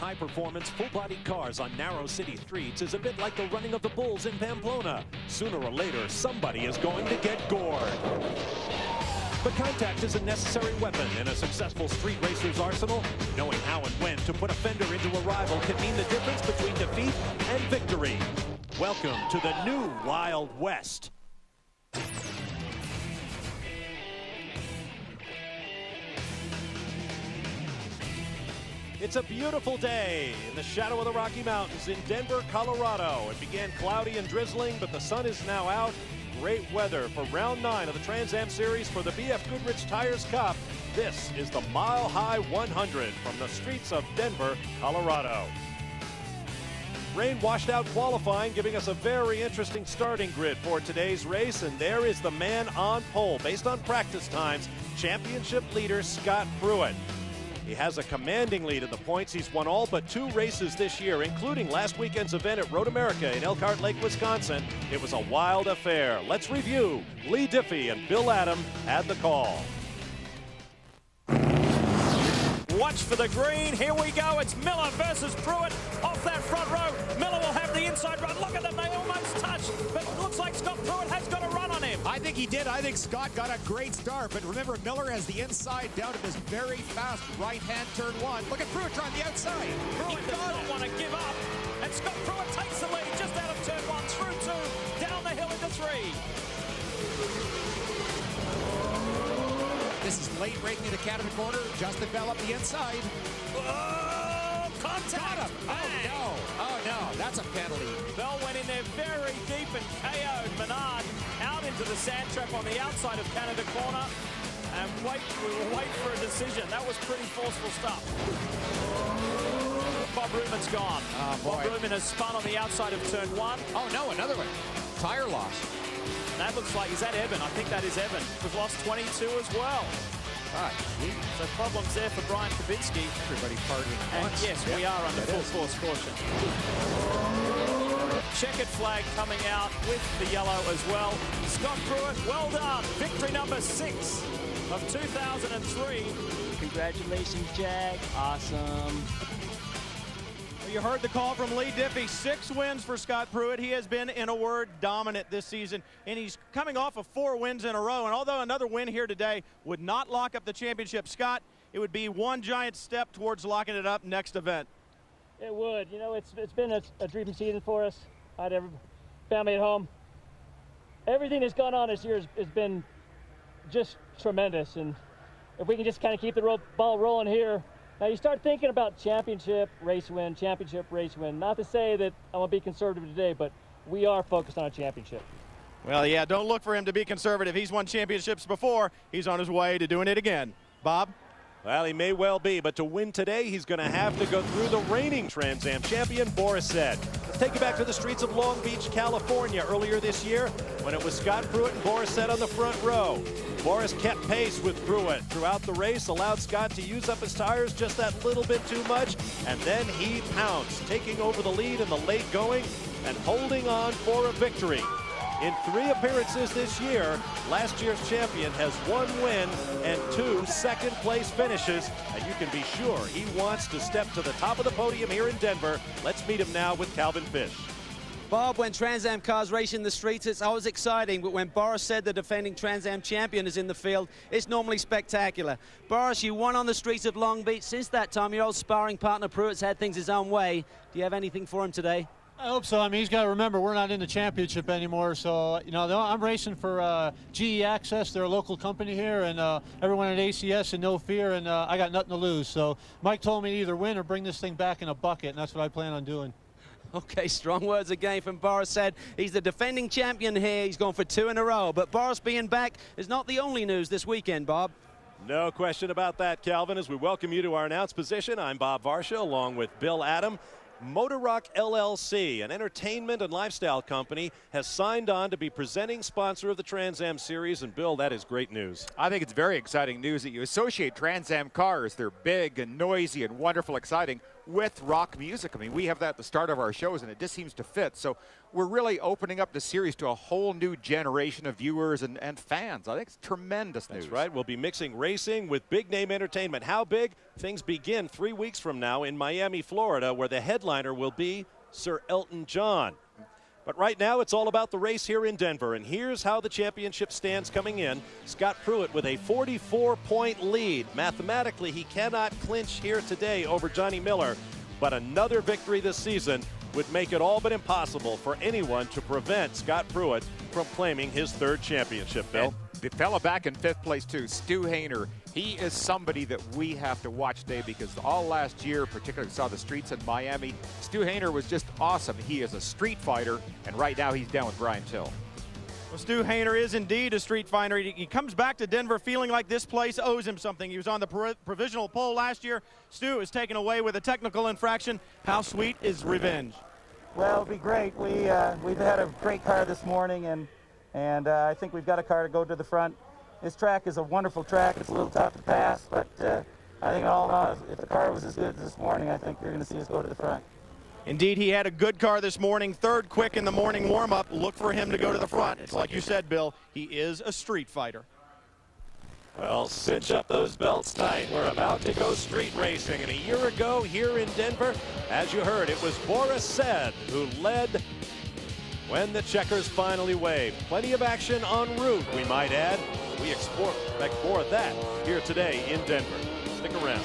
high-performance, full-bodied cars on narrow city streets is a bit like the running of the bulls in Pamplona. Sooner or later, somebody is going to get gored. But contact is a necessary weapon in a successful street racer's arsenal. Knowing how and when to put a fender into a rival can mean the difference between defeat and victory. Welcome to the new Wild West. It's a beautiful day in the shadow of the Rocky Mountains in Denver, Colorado. It began cloudy and drizzling, but the sun is now out. Great weather for round 9 of the Trans Am Series for the BF Goodrich Tires Cup. This is the Mile High 100 from the streets of Denver, Colorado. Rain washed out qualifying, giving us a very interesting starting grid for today's race. And there is the man on pole, based on practice times, championship leader Scott Pruett. He has a commanding lead at the points. He's won all but 2 races this year, including last weekend's event at Road America in Elkhart Lake, Wisconsin. It was a wild affair. Let's review. Lee Diffey and Bill Adam had the call. Watch for the green. Here we go. It's Miller versus Pruett off that front row. Miller will have the inside run. Look at them. They almost touch. But it looks like Scott Pruett has got a run on him. I think he did. I think Scott got a great start. But remember, Miller has the inside down to this very fast right-hand turn 1. Look at Pruett trying the outside. Pruett does not want to give up. And Scott Pruett takes the lead just out of turn 1 through 2, down the hill into 3. This is late breaking into Canada corner. Just developed the inside. Oh, contact! Got him! Oh no, that's a penalty. Bell went in there very deep and KO'd Menard out into the sand trap on the outside of Canada corner. And we will wait for a decision. That was pretty forceful stuff. Bob Ruman's gone. Oh, boy. Bob Ruman has spun on the outside of turn 1. Oh no, another one. Tire loss. That looks like, is that Evan? I think that is Evan. We've lost 22 as well. Ah, so problems there for Brian Kubinski. Everybody partying at And once. yes, we are under full force caution. Checkered flag coming out with the yellow as well. Scott Pruett, well done. Victory number 6 of 2003. Congratulations, Jag. Awesome. You heard the call from Lee Diffey. 6 wins for Scott Pruett. He has been, in a word, dominant this season, and he's coming off of 4 wins in a row. And although another win here today would not lock up the championship, Scott, it would be one giant step towards locking it up next event. It would. You know, it's been a dream season for us. I had family at home. Everything that's gone on this year has been just tremendous. And if we can just kind of keep the ball rolling here. Now you start thinking about championship race win. Not to say that I'm going to be conservative today, but we are focused on a championship. Well, yeah, don't look for him to be conservative. He's won championships before. He's on his way to doing it again. Bob? Well, he may well be, but to win today, he's going to have to go through the reigning Trans Am champion, Boris Said. Let's take you back to the streets of Long Beach, California, earlier this year, when it was Scott Pruett and Boris Said on the front row. Boris kept pace with Pruett throughout the race, allowed Scott to use up his tires just that little bit too much, and then he pounced, taking over the lead in the late going and holding on for a victory. In 3 appearances this year, last year's champion has 1 win and 2 second-place finishes, and you can be sure he wants to step to the top of the podium here in Denver. Let's meet him now with Calvin Fish. Bob, when Trans Am cars race in the streets, it's always exciting, but when Boris Said the defending Trans Am champion is in the field, it's normally spectacular. Boris, you won on the streets of Long Beach. Since that time, your old sparring partner Pruett's had things his own way. Do you have anything for him today? I hope so. I mean, he's got to remember we're not in the championship anymore. So, you know, I'm racing for GE Access. They're a local company here, and everyone at ACS and No Fear, and I got nothing to lose. So Mike told me to either win or bring this thing back in a bucket, and that's what I plan on doing. Okay, strong words again from Boris Said. He's the defending champion here. He's gone for 2 in a row. But Boris being back is not the only news this weekend, Bob. No question about that, Calvin. As we welcome you to our announced position, I'm Bob Varsha along with Bill Adam. Motor Rock LLC, an entertainment and lifestyle company, has signed on to be presenting sponsor of the Trans Am Series. And Bill, that is great news. I think it's very exciting news that you associate Trans Am cars. They're big and noisy and wonderful, exciting, with rock music. I mean, we have that at the start of our shows, and it just seems to fit. So we're really opening up the series to a whole new generation of viewers and fans. I think it's tremendous news. That's right. We'll be mixing racing with big-name entertainment. How big? Things begin 3 weeks from now in Miami, Florida, where the headliner will be Sir Elton John. But right now, it's all about the race here in Denver. And here's how the championship stands coming in. Scott Pruitt with a 44-point lead. Mathematically, he cannot clinch here today over Johnny Miller. But another victory this season would make it all but impossible for anyone to prevent Scott Pruitt from claiming his third championship, Bill. And the fella back in 5th place, too, Stu Hainer, he is somebody that we have to watch today because all last year, particularly we saw the streets in Miami, Stu Hainer was just awesome. He is a street fighter, and right now he's down with Brian Till. Well, Stu Hainer is indeed a street fighter. He comes back to Denver feeling like this place owes him something. He was on the provisional pole last year. Stu is taken away with a technical infraction. How sweet is revenge? Well, it'll be great. We've had a great car this morning, and I think we've got a car to go to the front. This track is a wonderful track. It's a little tough to pass, but I think all in all, if the car was as good as this morning, I think you're going to see us go to the front. Indeed, he had a good car this morning. Third quick in the morning warm-up. Look for him to go to the front. It's like you said, Bill, he is a street fighter. Well, cinch up those belts tight. We're about to go street racing. And a year ago here in Denver, as you heard, it was Boris Said who led when the checkers finally waved. Plenty of action en route, we might add. We expect more of that here today in Denver. Stick around.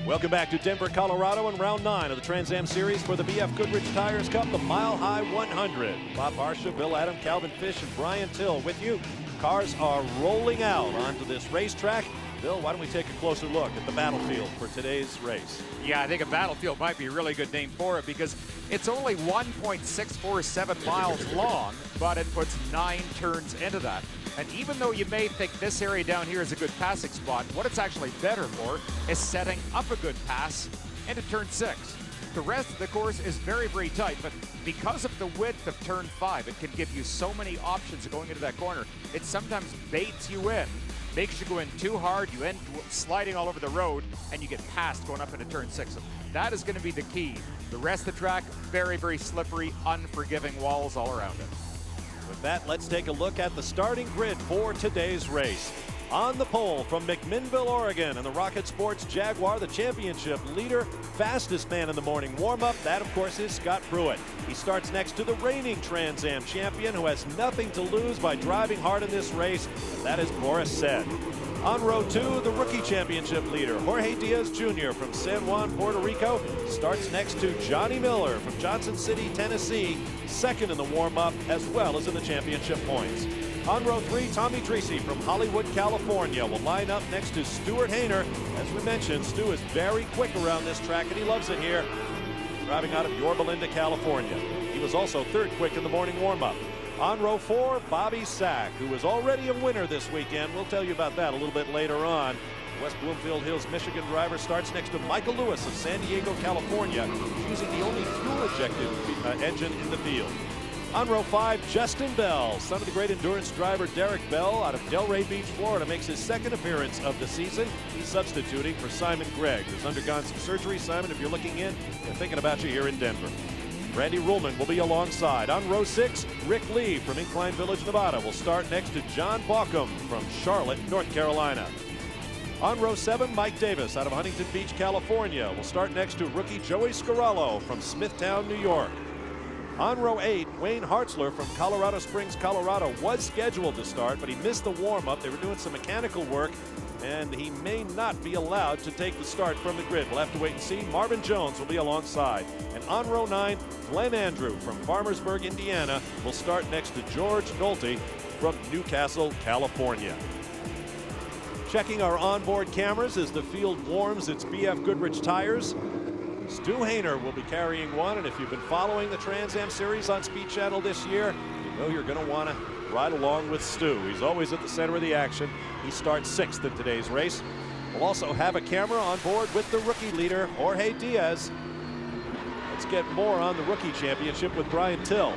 Welcome back to Denver, Colorado, in round 9 of the Trans Am Series for the BF Goodrich Tires Cup, the Mile High 100. Bob Harsha, Bill Adam, Calvin Fish, and Brian Till with you. Cars are rolling out onto this racetrack. Bill, why don't we take a closer look at the battlefield for today's race? Yeah, I think a battlefield might be a really good name for it because it's only 1.647 miles long, but it puts 9 turns into that. And even though you may think this area down here is a good passing spot, what it's actually better for is setting up a good pass into turn 6. The rest of the course is very, very tight, but because of the width of turn 5, it can give you so many options going into that corner. It sometimes baits you in, makes you go in too hard, you end sliding all over the road, and you get passed going up into turn 6. So that is going to be the key. The rest of the track, very, very slippery, unforgiving walls all around it. With that, let's take a look at the starting grid for today's race. On the pole from McMinnville, Oregon, and the Rocket Sports Jaguar, the championship leader, fastest man in the morning warm-up. That, of course, is Scott Pruitt. He starts next to the reigning Trans Am champion, who has nothing to lose by driving hard in this race, and that is Boris Said. On row 2, the rookie championship leader, Jorge Diaz Jr. from San Juan, Puerto Rico, starts next to Johnny Miller from Johnson City, Tennessee, second in the warm-up as well as in the championship points. On row 3, Tommy Treacy from Hollywood, California will line up next to Stuart Hainer. As we mentioned, Stu is very quick around this track, and he loves it here, driving out of Yorba Linda, California. He was also third quick in the morning warm-up. On row 4, Bobby Sack, who is already a winner this weekend. We'll tell you about that a little bit later on. The West Bloomfield Hills, Michigan driver starts next to Michael Lewis of San Diego, California, using the only fuel-ejected engine in the field. On row 5, Justin Bell, son of the great endurance driver Derek Bell out of Delray Beach, Florida, makes his second appearance of the season. He's substituting for Simon Gregg, who's undergone some surgery. Simon, if you're looking in, they're thinking about you here in Denver. Randy Ruhlman will be alongside. On row 6, Rick Lee from Incline Village, Nevada will start next to John Baucom from Charlotte, North Carolina. On row 7, Mike Davis out of Huntington Beach, California will start next to rookie Joey Scarallo from Smithtown, New York. On row 8, Wayne Hartzler from Colorado Springs, Colorado was scheduled to start, but he missed the warm-up. They were doing some mechanical work, and he may not be allowed to take the start from the grid. We'll have to wait and see. Marvin Jones will be alongside. And on row 9, Glenn Andrew from Farmersburg, Indiana will start next to George Nolte from Newcastle, California. Checking our onboard cameras as the field warms its BF Goodrich tires. Stu Hainer will be carrying one, and if you've been following the Trans Am Series on Speed Channel this year, you know you're going to want to right along with Stu. He's always at the center of the action. He starts 6th in today's race. We'll also have a camera on board with the rookie leader, Jorge Diaz. Let's get more on the rookie championship with Brian Till.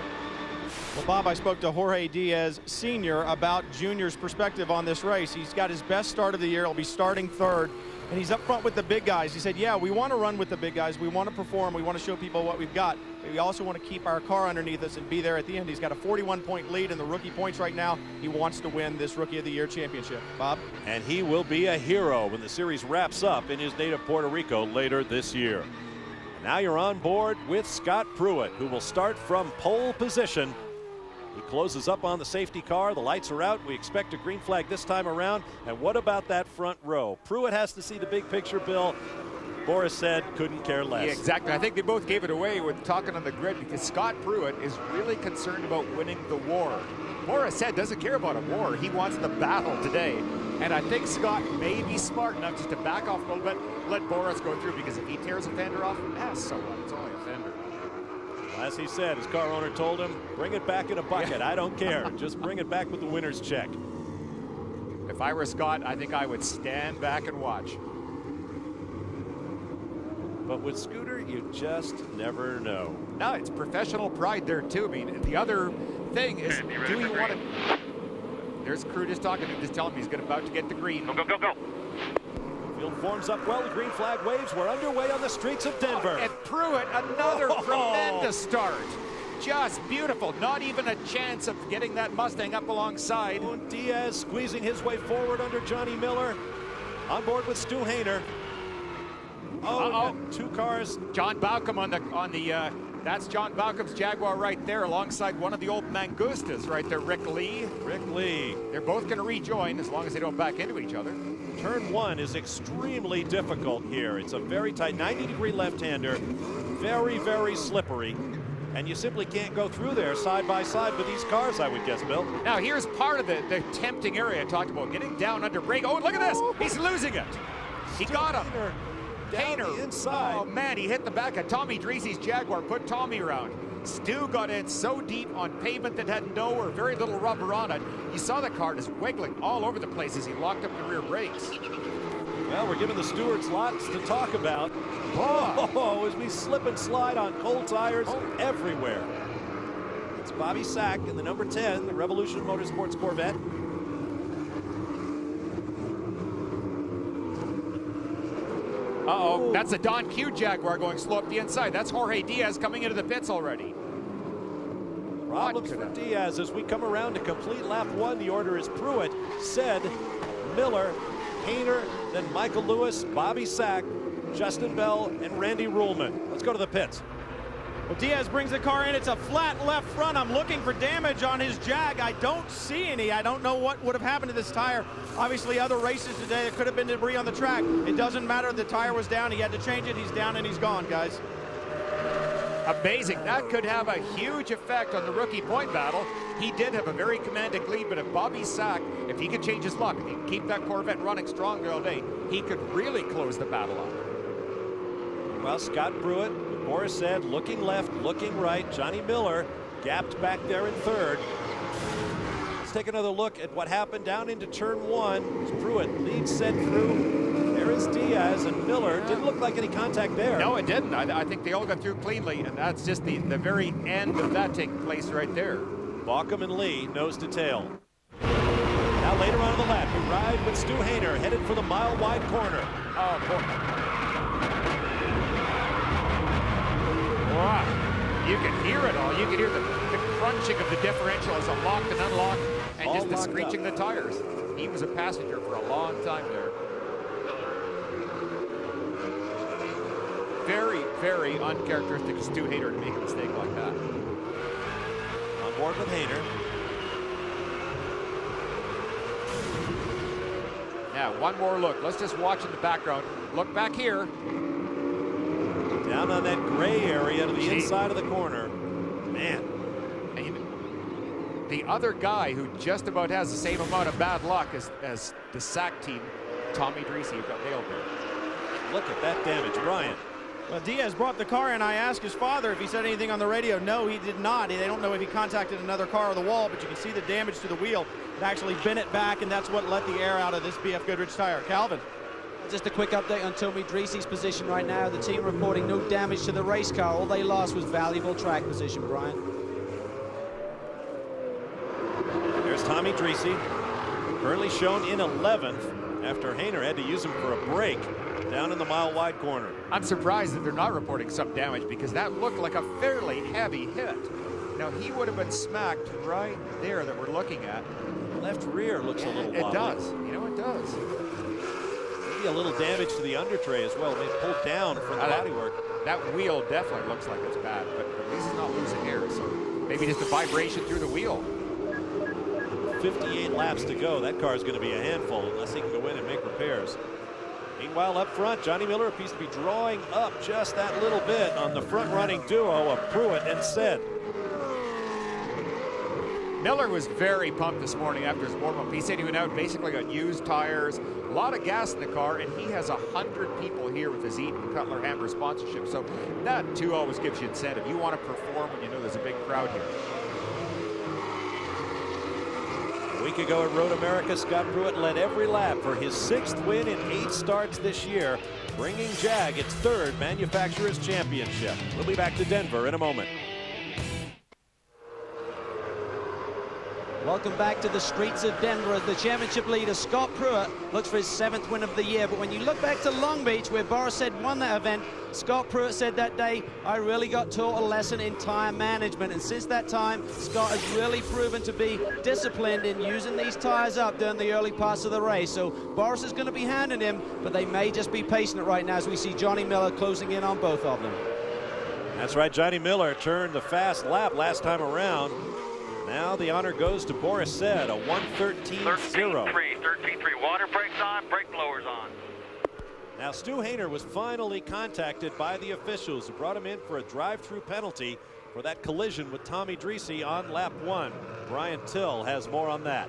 Well, Bob, I spoke to Jorge Diaz Sr. about Junior's perspective on this race. He's got his best start of the year. He'll be starting 3rd, and he's up front with the big guys. He said, yeah, we want to run with the big guys. We want to perform. We want to show people what we've got. But we also want to keep our car underneath us and be there at the end. He's got a 41-point lead in the rookie points right now. He wants to win this Rookie of the Year championship. Bob? And he will be a hero when the series wraps up in his native Puerto Rico later this year. Now you're on board with Scott Pruett, who will start from pole position. He closes up on the safety car. The lights are out. We expect a green flag this time around. And what about that front row? Pruett has to see the big picture, Bill. Boris said couldn't care less. Yeah, exactly. I think they both gave it away with talking on the grid because Scott Pruett is really concerned about winning the war. Boris said doesn't care about a war. He wants the battle today. And I think Scott may be smart enough just to back off a little bit, let Boris go through, because if he tears a fender off, so what? It's only a fender. As he said, his car owner told him, bring it back in a bucket. I don't care. Just bring it back with the winner's check. If I were Scott, I think I would stand back and watch. But with Scooter, you just never know. No, it's professional pride there, too. I mean, the other thing is, do you want to... There's crew just talking to him, just telling him he's about to get the green. Go, go, go, go. Field forms up well. The green flag waves. We're underway on the streets of Denver. And Pruett, another tremendous start. Just beautiful. Not even a chance of getting that Mustang up alongside. Diaz squeezing his way forward under Johnny Miller. On board with Stu Hainer. Oh, 2 cars. John Baucom on the that's John Baucom's Jaguar right there, alongside one of the old Mangustas right there, Rick Lee. Rick Lee. They're both going to rejoin as long as they don't back into each other. Turn 1 is extremely difficult here. It's a very tight 90-degree left-hander, very, very slippery. And you simply can't go through there side by side with these cars, I would guess, Bill. Now, here's part of the tempting area I talked about, getting down under brake. Oh, look at this. He's losing it. He got him. Hainer inside. Oh, man, he hit the back of Tommy Dreese's Jaguar, put Tommy around. Stu got in so deep on pavement that had no or very little rubber on it. You saw the car just wiggling all over the place as he locked up the rear brakes. Well, we're giving the stewards lots to talk about. Oh, as we slip and slide on cold tires everywhere. It's Bobby Sack in the number 10, the Revolution Motorsports Corvette. Uh-oh, that's a Don Q Jaguar going slow up the inside. That's Jorge Diaz coming into the pits already. Problems for Diaz as we come around to complete lap 1. The order is Pruett, Said, Miller, Hainer, then Michael Lewis, Bobby Sack, Justin Bell, and Randy Ruhlman. Let's go to the pits. Well, Diaz brings the car in. It's a flat left front. I'm looking for damage on his Jag. I don't see any. I don't know what would have happened to this tire. Obviously, other races today, there could have been debris on the track. It doesn't matter. The tire was down. He had to change it. He's down and he's gone, guys. Amazing. That could have a huge effect on the rookie point battle. He did have a very commanding lead, but if Bobby Sack, if he could change his luck, if he could keep that Corvette running strong all day, he could really close the battle up. Well, Scott Pruett, Boris said, looking left, looking right. Johnny Miller gapped back there in 3rd. Let's take another look at what happened down into turn 1. Pruett leads Said through. There is Diaz, and Miller didn't look like any contact there. No, it didn't. I think they all got through cleanly, and that's just the very end of that taking place right there. Baucom and Lee nose to tail. Now later on in the lap, we ride with Stu Hainer, headed for the mile-wide corner. Oh, boy. Wow. You can hear it all. You can hear the crunching of the differential as it locked and unlocked, and just the screeching of the tires. He was a passenger for a long time there. Very, very uncharacteristic of Stu Hainer to make a mistake like that. On board with Hainer. Now, one more look. Let's just watch in the background. Look back here. Down on that gray area to the inside of the corner. Man. And the other guy who just about has the same amount of bad luck as the Sack team, Tommy Dreese, who got nailed there. Look at that damage, Brian. Well, Diaz brought the car in. I asked his father if he said anything on the radio. No, he did not. They don't know if he contacted another car or the wall, but you can see the damage to the wheel. It actually bent it back, and that's what let the air out of this BF Goodrich tire. Calvin. Just a quick update on Tommy Dreesy's position right now. The team reporting no damage to the race car. All they lost was valuable track position, Brian. There's Tommy Dreesy, currently shown in 11th after Hayner had to use him for a break down in the mile-wide corner. I'm surprised that they're not reporting some damage because that looked like a fairly heavy hit. Now, he would have been smacked right there that we're looking at. Left rear looks a little wobbly. It does. You know, it does. Maybe a little damage to the under tray as well. Maybe pulled down from the bodywork. That wheel definitely looks like it's bad, but at least it's not losing air, so maybe just a vibration through the wheel. 58 laps to go. That car is going to be a handful unless he can go in and make repairs. Meanwhile, up front, Johnny Miller appears to be drawing up just that little bit on the front-running duo of Pruett and Said. Miller was very pumped this morning after his warm-up. He said he went out basically on used tires, a lot of gas in the car, and he has 100 people here with his Eaton Cutler Hammer sponsorship. So that, too, always gives you incentive. You want to perform when you know there's a big crowd here. A week ago at Road America, Scott Pruett led every lap for his 6th win in 8 starts this year, bringing Jag its 3rd Manufacturers Championship. We'll be back to Denver in a moment. Welcome back to the streets of Denver as the championship leader, Scott Pruett, looks for his 7th win of the year. But when you look back to Long Beach, where Boris Said won that event, Scott Pruett said that day, I really got taught a lesson in tire management. And since that time, Scott has really proven to be disciplined in using these tires up during the early parts of the race. So Boris is going to be handing him, but they may just be pacing it right now as we see Johnny Miller closing in on both of them. That's right, Johnny Miller turned the fast lap last time around. Now the honor goes to Boris Said, a 1:13.0. 13.3. Water brakes on, brake blowers on. Now Stu Hayner was finally contacted by the officials who brought him in for a drive-through penalty for that collision with Tommy Dreesy on lap 1. Brian Till has more on that.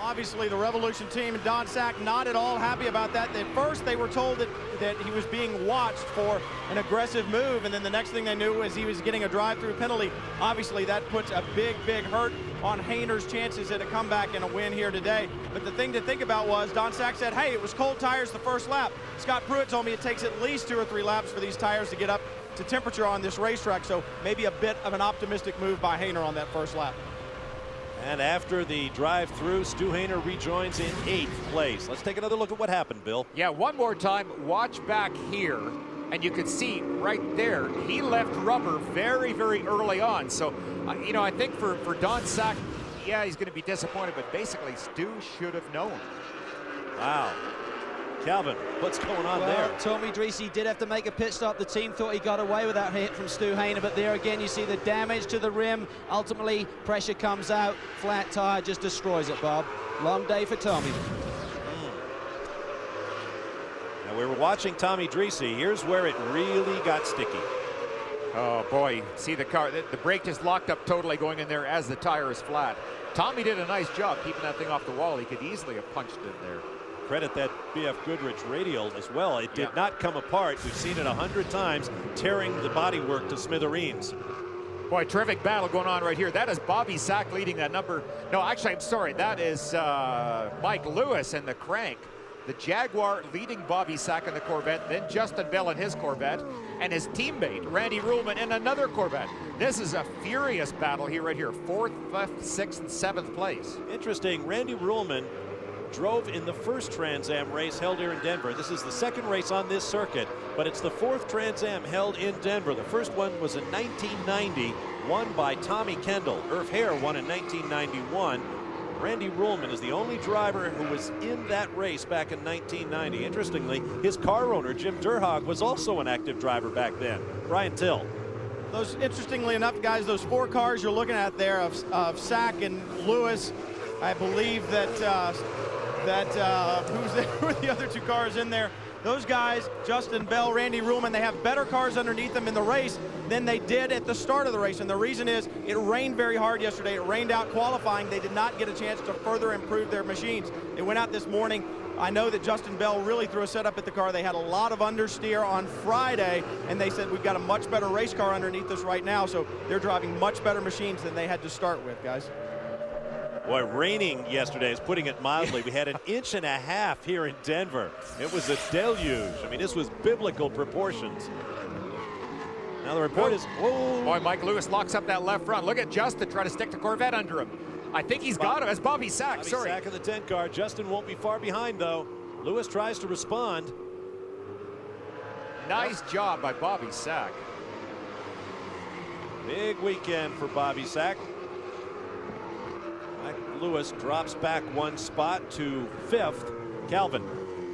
Obviously, the Revolution team and Don Sack not at all happy about that. At first, they were told that he was being watched for an aggressive move, and then the next thing they knew was he was getting a drive-through penalty. Obviously, that puts a big, big hurt on Hayner's chances at a comeback and a win here today. But the thing to think about was Don Sack said, hey, it was cold tires the first lap. Scott Pruett told me it takes at least 2 or 3 laps for these tires to get up to temperature on this racetrack, so maybe a bit of an optimistic move by Hayner on that first lap. And after the drive-through, Stu Hayner rejoins in 8th place. Let's take another look at what happened, Bill. Yeah, one more time. Watch back here, and you can see right there, he left rubber very, very early on. So, you know, I think for Don Sack, yeah, he's going to be disappointed, but basically Stu should have known. Wow. Calvin, what's going on there? Tommy Dreesy did have to make a pit stop. The team thought he got away with that hit from Stu Hayner, but there again you see the damage to the rim. Ultimately, pressure comes out. Flat tire just destroys it, Bob. Long day for Tommy. Now we were watching Tommy Dreesy. Here's where it really got sticky. Oh boy, see the car, the brake just locked up totally going in there as the tire is flat. Tommy did a nice job keeping that thing off the wall. He could easily have punched it there. Credit that BF Goodrich radial as well. It did not come apart. We've seen it 100 times, tearing the bodywork to smithereens. Boy, terrific battle going on right here. That is Bobby Sack leading that number. No, actually, I'm sorry. That is Mike Lewis in the Crank. The Jaguar leading Bobby Sack in the Corvette, then Justin Bell in his Corvette, and his teammate, Randy Ruhlman, in another Corvette. This is a furious battle here, right here. 4th, 5th, 6th, and 7th place. Interesting, Randy Ruhlman drove in the first Trans Am race held here in Denver. This is the 2nd race on this circuit, but it's the 4th Trans Am held in Denver. The first one was in 1990, won by Tommy Kendall. Irv Hare won in 1991. Randy Ruhlman is the only driver who was in that race back in 1990. Interestingly, his car owner, Jim Durhog, was also an active driver back then. Brian Till. Those, interestingly enough, guys, those 4 cars you're looking at there of Sack and Lewis, I believe that who are the other 2 cars in there? Those guys, Justin Bell, Randy Ruhlman, they have better cars underneath them in the race than they did at the start of the race. And the reason is it rained very hard yesterday. It rained out qualifying. They did not get a chance to further improve their machines. They went out this morning I know that Justin Bell really threw a setup at the car. They had a lot of understeer on Friday, and they said, we've got a much better race car underneath us right now, so they're driving much better machines than they had to start with, guys. Boy, raining yesterday is putting it mildly. We had an inch and a half here in Denver. It was a deluge. I mean, this was biblical proportions. Now the report is, whoa. Boy, Mike Lewis locks up that left front. Look at Justin trying to stick the Corvette under him. I think he's got him. That's Bobby Sack. Bobby Sack in the 10 car. Justin won't be far behind, though. Lewis tries to respond. Nice job by Bobby Sack. Big weekend for Bobby Sack. Mike Lewis drops back one spot to 5th. Calvin.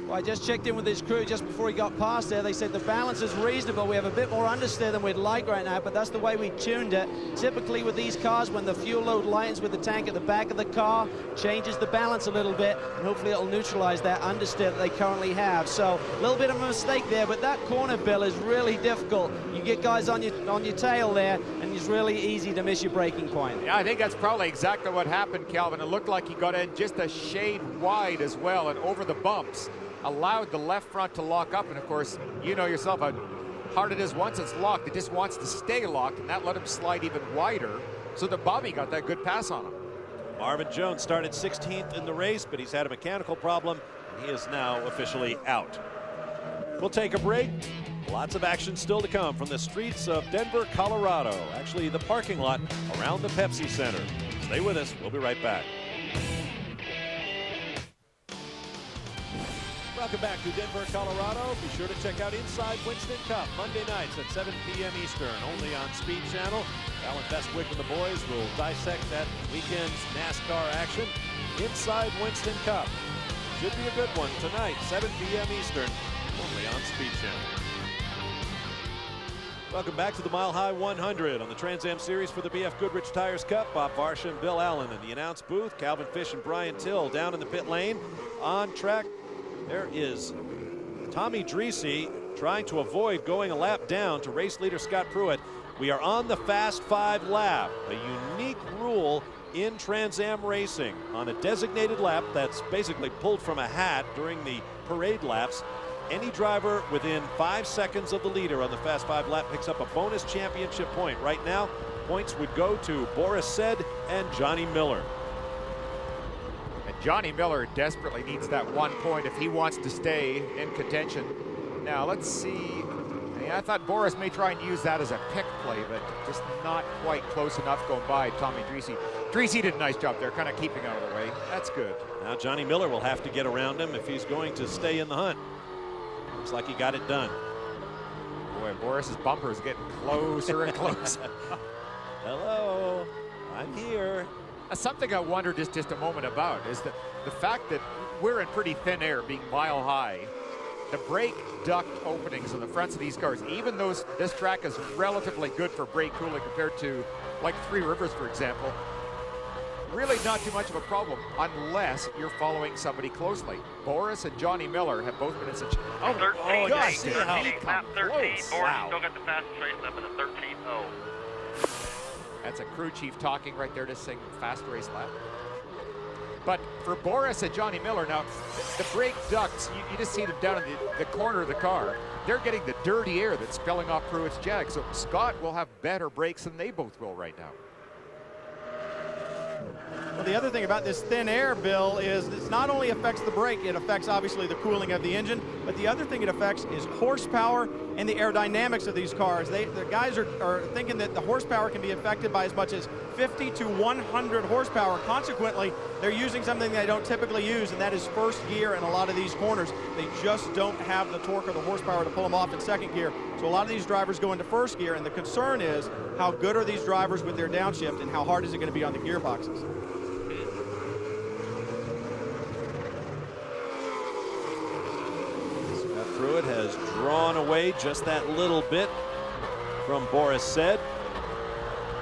Well, I just checked in with his crew just before he got past there. They said the balance is reasonable. We have a bit more understeer than we'd like right now, but that's the way we tuned it. Typically with these cars, when the fuel load lightens with the tank at the back of the car, changes the balance a little bit, and hopefully it'll neutralize that understeer that they currently have. So a little bit of a mistake there, but that corner, Bill, is really difficult. You get guys on your tail there, and it's really easy to miss your braking point. Yeah, I think that's probably exactly what happened, Calvin. It looked like he got in just a shade wide as well, and over the bumps. Allowed the left front to lock up, and of course, you know yourself how hard it is once it's locked. It just wants to stay locked, and that let him slide even wider, so that Bobby got that good pass on him. Marvin Jones started 16th in the race, but he's had a mechanical problem, and he is now officially out. We'll take a break. Lots of action still to come from the streets of Denver, Colorado. Actually, the parking lot around the Pepsi Center. Stay with us. We'll be right back. Welcome back to Denver, Colorado. Be sure to check out Inside Winston Cup Monday nights at 7 p.m. Eastern, only on Speed Channel. Alan Bestwick and the boys will dissect that weekend's NASCAR action. Inside Winston Cup. Should be a good one tonight, 7 p.m. Eastern, only on Speed Channel. Welcome back to the Mile High 100 on the Trans Am Series for the BF Goodrich Tires Cup. Bob Varsha and Bill Allen in the announce booth. Calvin Fish and Brian Till down in the pit lane. On track, there is Tommy Dreese trying to avoid going a lap down to race leader Scott Pruitt. We are on the Fast 5 lap, a unique rule in Trans Am racing. On a designated lap that's basically pulled from a hat during the parade laps, any driver within 5 seconds of the leader on the Fast 5 lap picks up a bonus championship point. Right now, points would go to Boris Said and Johnny Miller. Johnny Miller desperately needs that 1 point if he wants to stay in contention. Now let's see. I thought Boris may try and use that as a pick play, but just not quite close enough going by Tommy Dreese. Dreese did a nice job there, kind of keeping out of the way. That's good. Now Johnny Miller will have to get around him if he's going to stay in the hunt. Looks like he got it done. Boy, Boris's bumper is getting closer and closer. Hello, I'm here. Something I wondered just a moment about is that the fact that we're in pretty thin air, being mile high, the brake duct openings on the fronts of these cars, even though this track is relatively good for brake cooling compared to like Three Rivers, for example, really not too much of a problem unless you're following somebody closely. Boris and Johnny Miller have both been in such... Oh, 13, God, see how lap 13. Boris wow. still got the fastest race up in a 13-0. That's a crew chief talking right there to sing fast race lap. But for Boris and Johnny Miller, now, the brake ducts, you just see them down in the corner of the car. They're getting the dirty air that's spilling off Pruitt's Jag. So Scott will have better brakes than they both will right now. Well, the other thing about this thin air, Bill, is this not only affects the brake, it affects obviously the cooling of the engine, but the other thing it affects is horsepower and the aerodynamics of these cars. The guys are thinking that the horsepower can be affected by as much as 50 to 100 horsepower. Consequently, they're using something they don't typically use, and that is first gear in a lot of these corners. They just don't have the torque or the horsepower to pull them off in second gear. So a lot of these drivers go into first gear, and the concern is how good are these drivers with their downshift and how hard is it going to be on the gearboxes. Pruitt has drawn away just that little bit from Boris Said.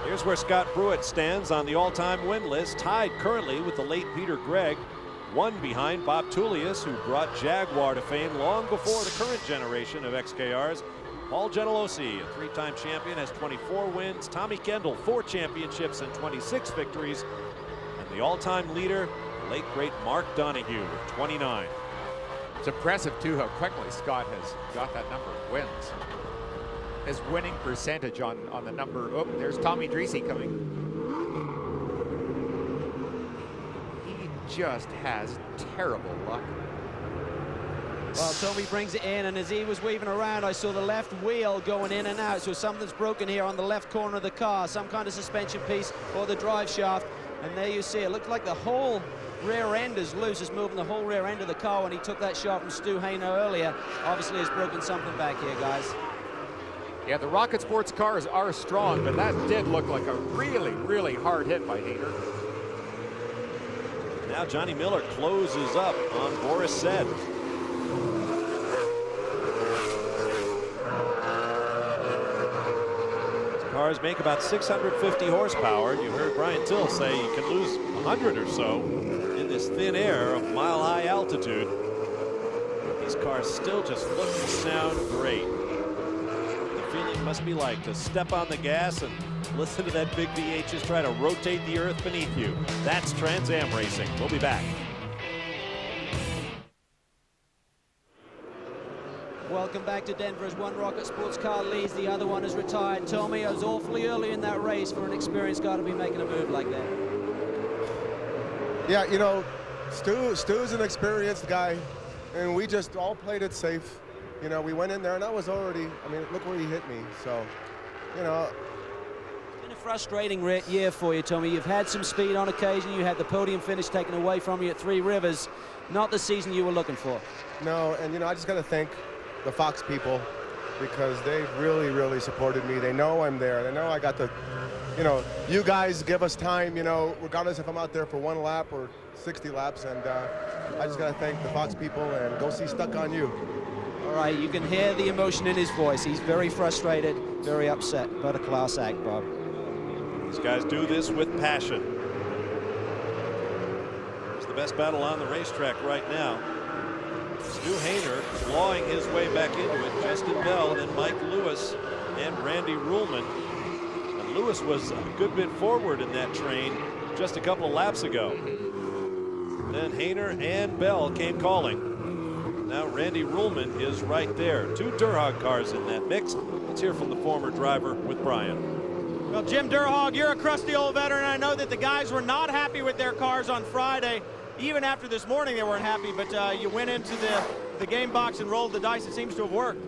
Here's where Scott Pruitt stands on the all-time win list, tied currently with the late Peter Gregg, one behind Bob Tullius, who brought Jaguar to fame long before the current generation of XKRs. Paul Gentilossi, a three-time champion, has 24 wins. Tommy Kendall, 4 championships and 26 victories. And the all-time leader, the late great Mark Donohue, with 29. It's impressive, too, how quickly Scott has got that number of wins. His winning percentage on the number. Oh, there's Tommy Dreese coming. He just has terrible luck. Well, Tommy brings it in, and as he was weaving around, I saw the left wheel going in and out. So something's broken here on the left corner of the car, some kind of suspension piece or the drive shaft. And there you see it. Looked like the whole rear end is loose. It's moving the whole rear end of the car when he took that shot from Stu Hayner earlier. Obviously, has broken something back here, guys. Yeah, the Rocket Sports cars are strong, but that did look like a really, really hard hit by Hayner. Now Johnny Miller closes up on Boris Said. Cars make about 650 horsepower. You heard Brian Till say you can lose 100 or so in this thin air of mile-high altitude. These cars still just look and sound great. The feeling must be like to step on the gas and listen to that big V8 just try to rotate the earth beneath you. That's Trans Am Racing. We'll be back. Welcome back to Denver as one Rocket Sports car leads, the other one is retired. Tommy, it was awfully early in that race for an experienced car to be making a move like that. Yeah, you know, Stu's an experienced guy, and we just all played it safe. You know, we went in there, and I was already, I mean, look where he hit me. So, you know. It's been a frustrating year for you, Tommy. You've had some speed on occasion. You had the podium finish taken away from you at Three Rivers. Not the season you were looking for. No, and, you know, I just got to thank the Fox people, because they've really, really supported me. They know I'm there. They know I got the, you know, you guys give us time, you know, regardless if I'm out there for 1 lap or 60 laps. And I just got to thank the Fox people and go see Stuck on You. All right, you can hear the emotion in his voice. He's very frustrated, very upset. But a class act, Bob. These guys do this with passion. It's the best battle on the racetrack right now. Stu Hayner clawing his way back into it. Justin Bell and Mike Lewis and Randy Ruhlman. And Lewis was a good bit forward in that train just a couple of laps ago. Then Hayner and Bell came calling. Now Randy Ruhlman is right there. 2 Durhog cars in that mix. Let's hear from the former driver with Brian. Well, Jim Durhog, you're a crusty old veteran. I know that the guys were not happy with their cars on Friday. Even after this morning, they weren't happy, but you went into the game box and rolled the dice. It seems to have worked.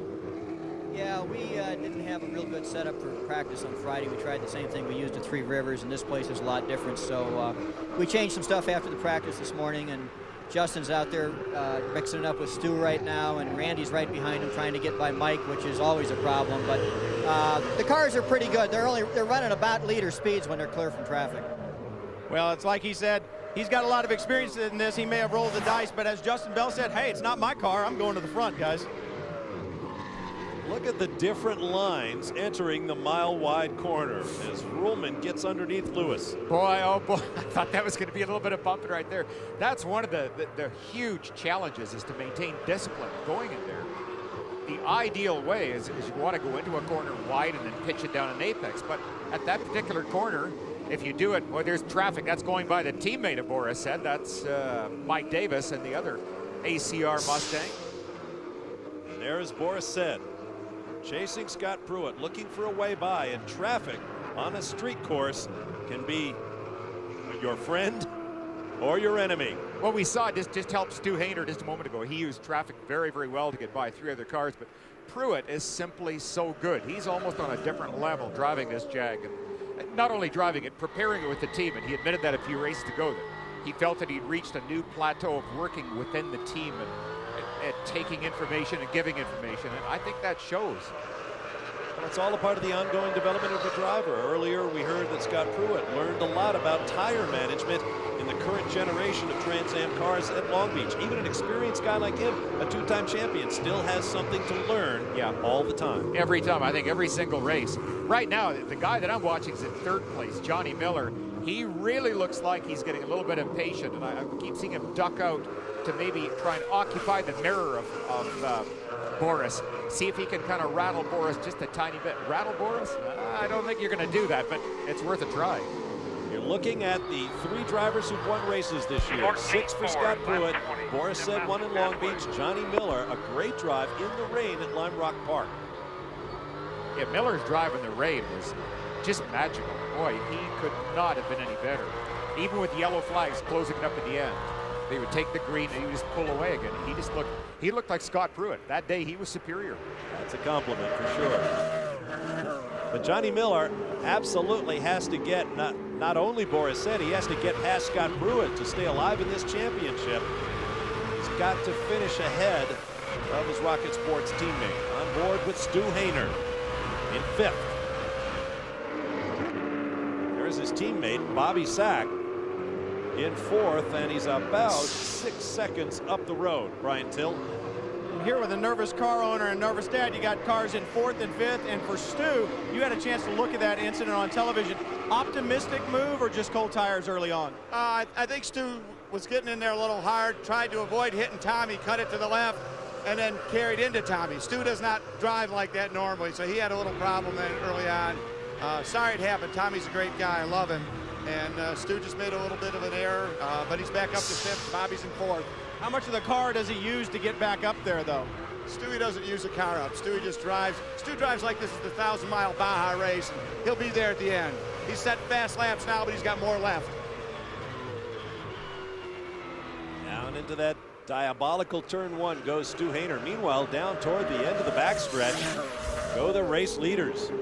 Yeah, we didn't have a real good setup for practice on Friday. We tried the same thing we used at Three Rivers, and this place is a lot different. So we changed some stuff after the practice this morning, and Justin's out there mixing it up with Stu right now, and Randy's right behind him trying to get by Mike, which is always a problem. But the cars are pretty good. They're running about leader speeds when they're clear from traffic. Well, it's like he said, he's got a lot of experience in this. He may have rolled the dice, but as Justin Bell said, hey, it's not my car. I'm going to the front, guys. Look at the different lines entering the mile-wide corner as Ruhlman gets underneath Lewis. Boy, oh boy, I thought that was going to be a little bit of bumping right there. That's one of the huge challenges, is to maintain discipline going in there. The ideal way is you want to go into a corner wide and then pitch it down an apex. But at that particular corner, if you do it, well, there's traffic. That's going by the teammate of Boris Said. That's Mike Davis and the other ACR Mustang. And there's Boris Said, chasing Scott Pruitt, looking for a way by, and traffic on a street course can be your friend or your enemy. Well, we saw just helped Stu Hayner just a moment ago. He used traffic very, very well to get by 3 other cars, but Pruitt is simply so good. He's almost on a different level driving this Jag. And not only driving it, preparing it with the team, and he admitted that a few races ago that he felt that he'd reached a new plateau of working within the team and taking information and giving information, and I think that shows. Well, it's all a part of the ongoing development of the driver. Earlier we heard that Scott Pruitt learned a lot about tire management in the current generation of Trans Am cars at Long Beach. Even an experienced guy like him, a 2-time champion, still has something to learn all the time. Every time, I think every single race. Right now, the guy that I'm watching is in 3rd place, Johnny Miller. He really looks like he's getting a little bit impatient, and I keep seeing him duck out to maybe try and occupy the mirror of Boris. See if he can kind of rattle Boris just a tiny bit. Rattle Boris? I don't think you're going to do that, but it's worth a try. You You're looking at the 3 drivers who've won races this year. 6 for Scott Pruitt. Boris said 1 in Long Beach. Johnny Miller, a great drive in the rain at Lime Rock Park. Yeah, Miller's drive in the rain was just magical. Boy, he could not have been any better. Even with yellow flags closing it up at the end, they would take the green and he would just pull away again. He looked like Scott Pruitt. That day he was superior. That's a compliment for sure. But Johnny Miller absolutely has to get, not only Boris said, he has to get past Scott Pruitt to stay alive in this championship. He's got to finish ahead of his Rocket Sports teammate. On board with Stu Hainer in 5th. There's his teammate, Bobby Sack, in 4th, and he's about 6 seconds up the road. Brian Till. Here with a nervous car owner and nervous dad, you got cars in 4th and 5th, and for Stu, you had a chance to look at that incident on television. Optimistic move or just cold tires early on? I think Stu was getting in there a little hard, tried to avoid hitting Tommy, cut it to the left, and then carried into Tommy. Stu does not drive like that normally, so he had a little problem then early on. Sorry it happened. Tommy's a great guy. I love him. And Stu just made a little bit of an error, but he's back up to 5th. Bobby's in 4th. How much of the car does he use to get back up there, though? Stewie doesn't use the car up. Stewie just drives. Stu drives like this is the 1,000-mile Baja race. He'll be there at the end. He's set fast laps now, but he's got more left. Down into that diabolical turn 1 goes Stu Hainer. Meanwhile, down toward the end of the backstretch go the race leaders.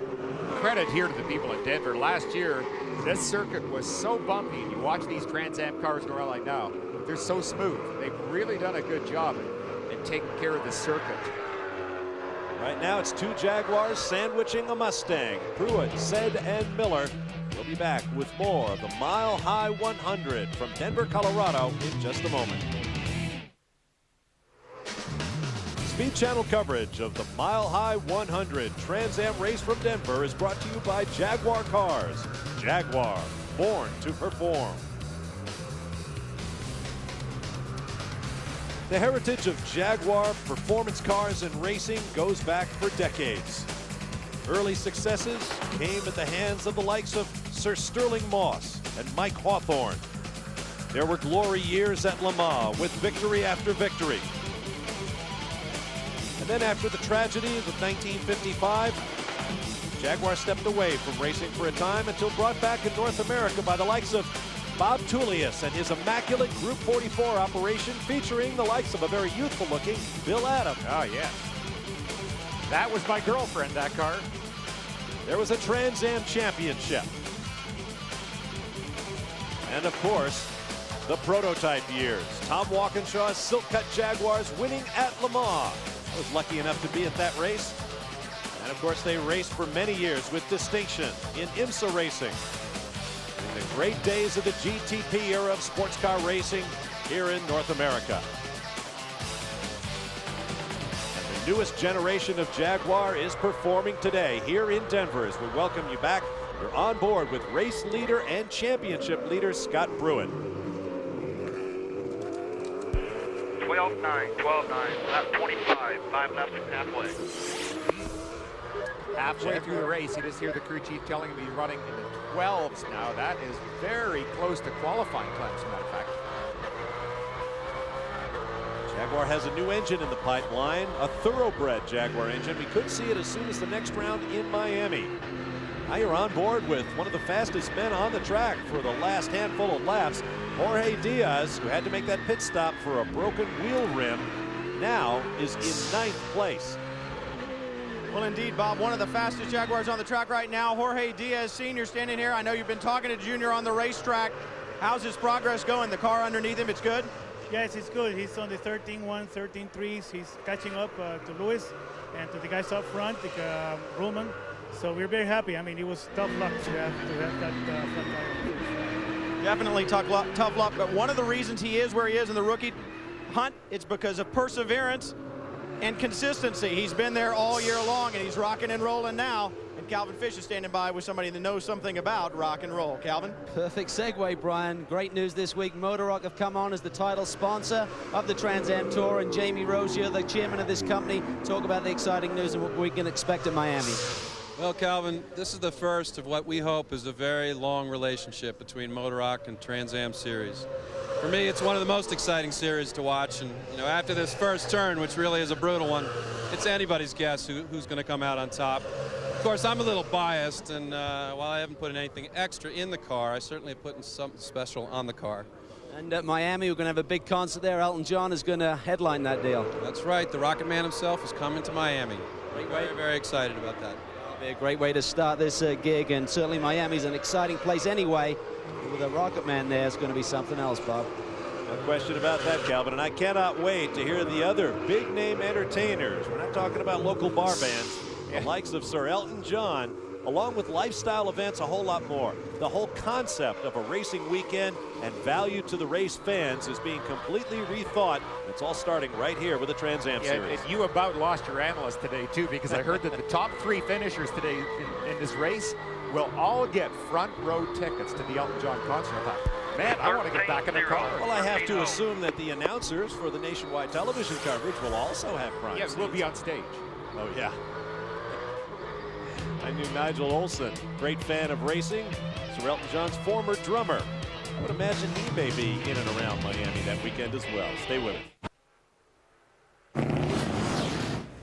Credit here to the people in Denver. Last year, this circuit was so bumpy, and you watch these Trans Am cars go around like now. They're so smooth. They've really done a good job in taking care of the circuit. Right now it's 2 Jaguars sandwiching a Mustang. Pruitt, Said, and Miller. We'll be back with more of the Mile High 100 from Denver, Colorado in just a moment. Speed Channel coverage of the Mile High 100 Trans Am race from Denver is brought to you by Jaguar Cars. Jaguar, born to perform. The heritage of Jaguar performance cars and racing goes back for decades. Early successes came at the hands of the likes of Sir Sterling Moss and Mike Hawthorne. There were glory years at Le Mans with victory after victory. And then after the tragedy of 1955, Jaguar stepped away from racing for a time until brought back in North America by the likes of Bob Tullius and his immaculate Group 44 operation featuring the likes of a very youthful-looking Bill Adams. Oh, yes. That was my girlfriend, that car. There was a Trans Am Championship. And, of course, the prototype years. Tom Walkinshaw's Silk-Cut Jaguars winning at Le Mans. I was lucky enough to be at that race. And, of course, they raced for many years with distinction in IMSA racing. In the great days of the GTP era of sports car racing here in North America. And the newest generation of Jaguar is performing today here in Denver as we welcome you back. You're on board with race leader and championship leader Scott Pruitt. 12-9, 12-9, lap 25, 5 laps and halfway. Halfway through the race, you just hear the crew chief telling him he's running in the 12s now. That is very close to qualifying time, as a matter of fact. Jaguar has a new engine in the pipeline, a thoroughbred Jaguar engine. We could see it as soon as the next round in Miami. Now you're on board with one of the fastest men on the track for the last handful of laps. Jorge Diaz, who had to make that pit stop for a broken wheel rim, now is in 9th place. Well, indeed, Bob, one of the fastest Jaguars on the track right now. Jorge Diaz Sr. standing here. I know you've been talking to Junior on the racetrack. How's his progress going? The car underneath him, it's good? Yes, it's good. He's on the 13-1, 13-3s. He's catching up to Lewis and to the guys up front, Ruhlman. So we're very happy. I mean, it was tough luck to have that front tire. Definitely tough luck, but one of the reasons he is where he is in the rookie hunt, it's because of perseverance and consistency. He's been there all year long, and he's rocking and rolling now. And Calvin Fish is standing by with somebody that knows something about rock and roll. Calvin? Perfect segue, Brian. Great news this week. Motorrock have come on as the title sponsor of the Trans Am Tour, and Jamie Rozier, the chairman of this company, talk about the exciting news and what we can expect at Miami. Well, Calvin, this is the first of what we hope is a very long relationship between Motorrock and Trans Am Series. For me, it's one of the most exciting series to watch, and after this first turn, which really is a brutal one, it's anybody's guess who's going to come out on top. Of course, I'm a little biased, and while I haven't put anything extra in the car, I certainly have put something special on the car. And at Miami, we're going to have a big concert there. Elton John is going to headline that deal. That's right. The Rocket Man himself is coming to Miami. Very, very excited about that. It'll be a great way to start this gig, and certainly Miami's an exciting place anyway. With a Rocket Man there, it's going to be something else, Bob. No question about that, Calvin, and I cannot wait to hear the other big-name entertainers. We're not talking about local bar bands, the likes of Sir Elton John, along with lifestyle events, a whole lot more. The whole concept of a racing weekend and value to the race fans is being completely rethought. It's all starting right here with the Trans Am Series. You about lost your analyst today, too, because I heard that the top 3 finishers today in this race will all get front row tickets to the Elton John concert. I thought, man, I want to get back in the car. Well, I have to assume that the announcers for the nationwide television coverage will also have front Yes, we'll be on stage. Oh, yeah. I knew Nigel Olsson, great fan of racing, Sir Elton John's former drummer. I would imagine he may be in and around Miami that weekend as well. Stay with it.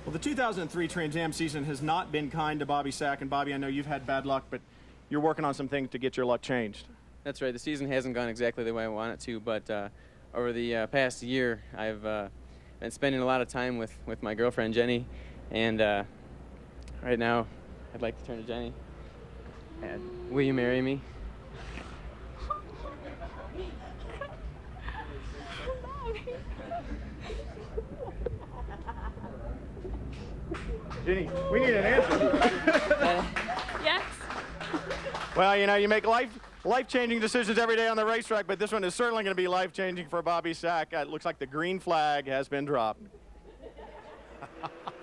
Well, the 2003 Trans Am season has not been kind to Bobby Sack. And Bobby, I know you've had bad luck, but you're working on some things to get your luck changed. That's right. The season hasn't gone exactly the way I want it to, but over the past year, I've been spending a lot of time with my girlfriend, Jenny, and right now, I'd like to turn to Jenny. And will you marry me? Jenny, we need an answer. Yes. Well, you make life-changing decisions every day on the racetrack, but this one is certainly going to be life-changing for Bobby Sack. It looks like the green flag has been dropped.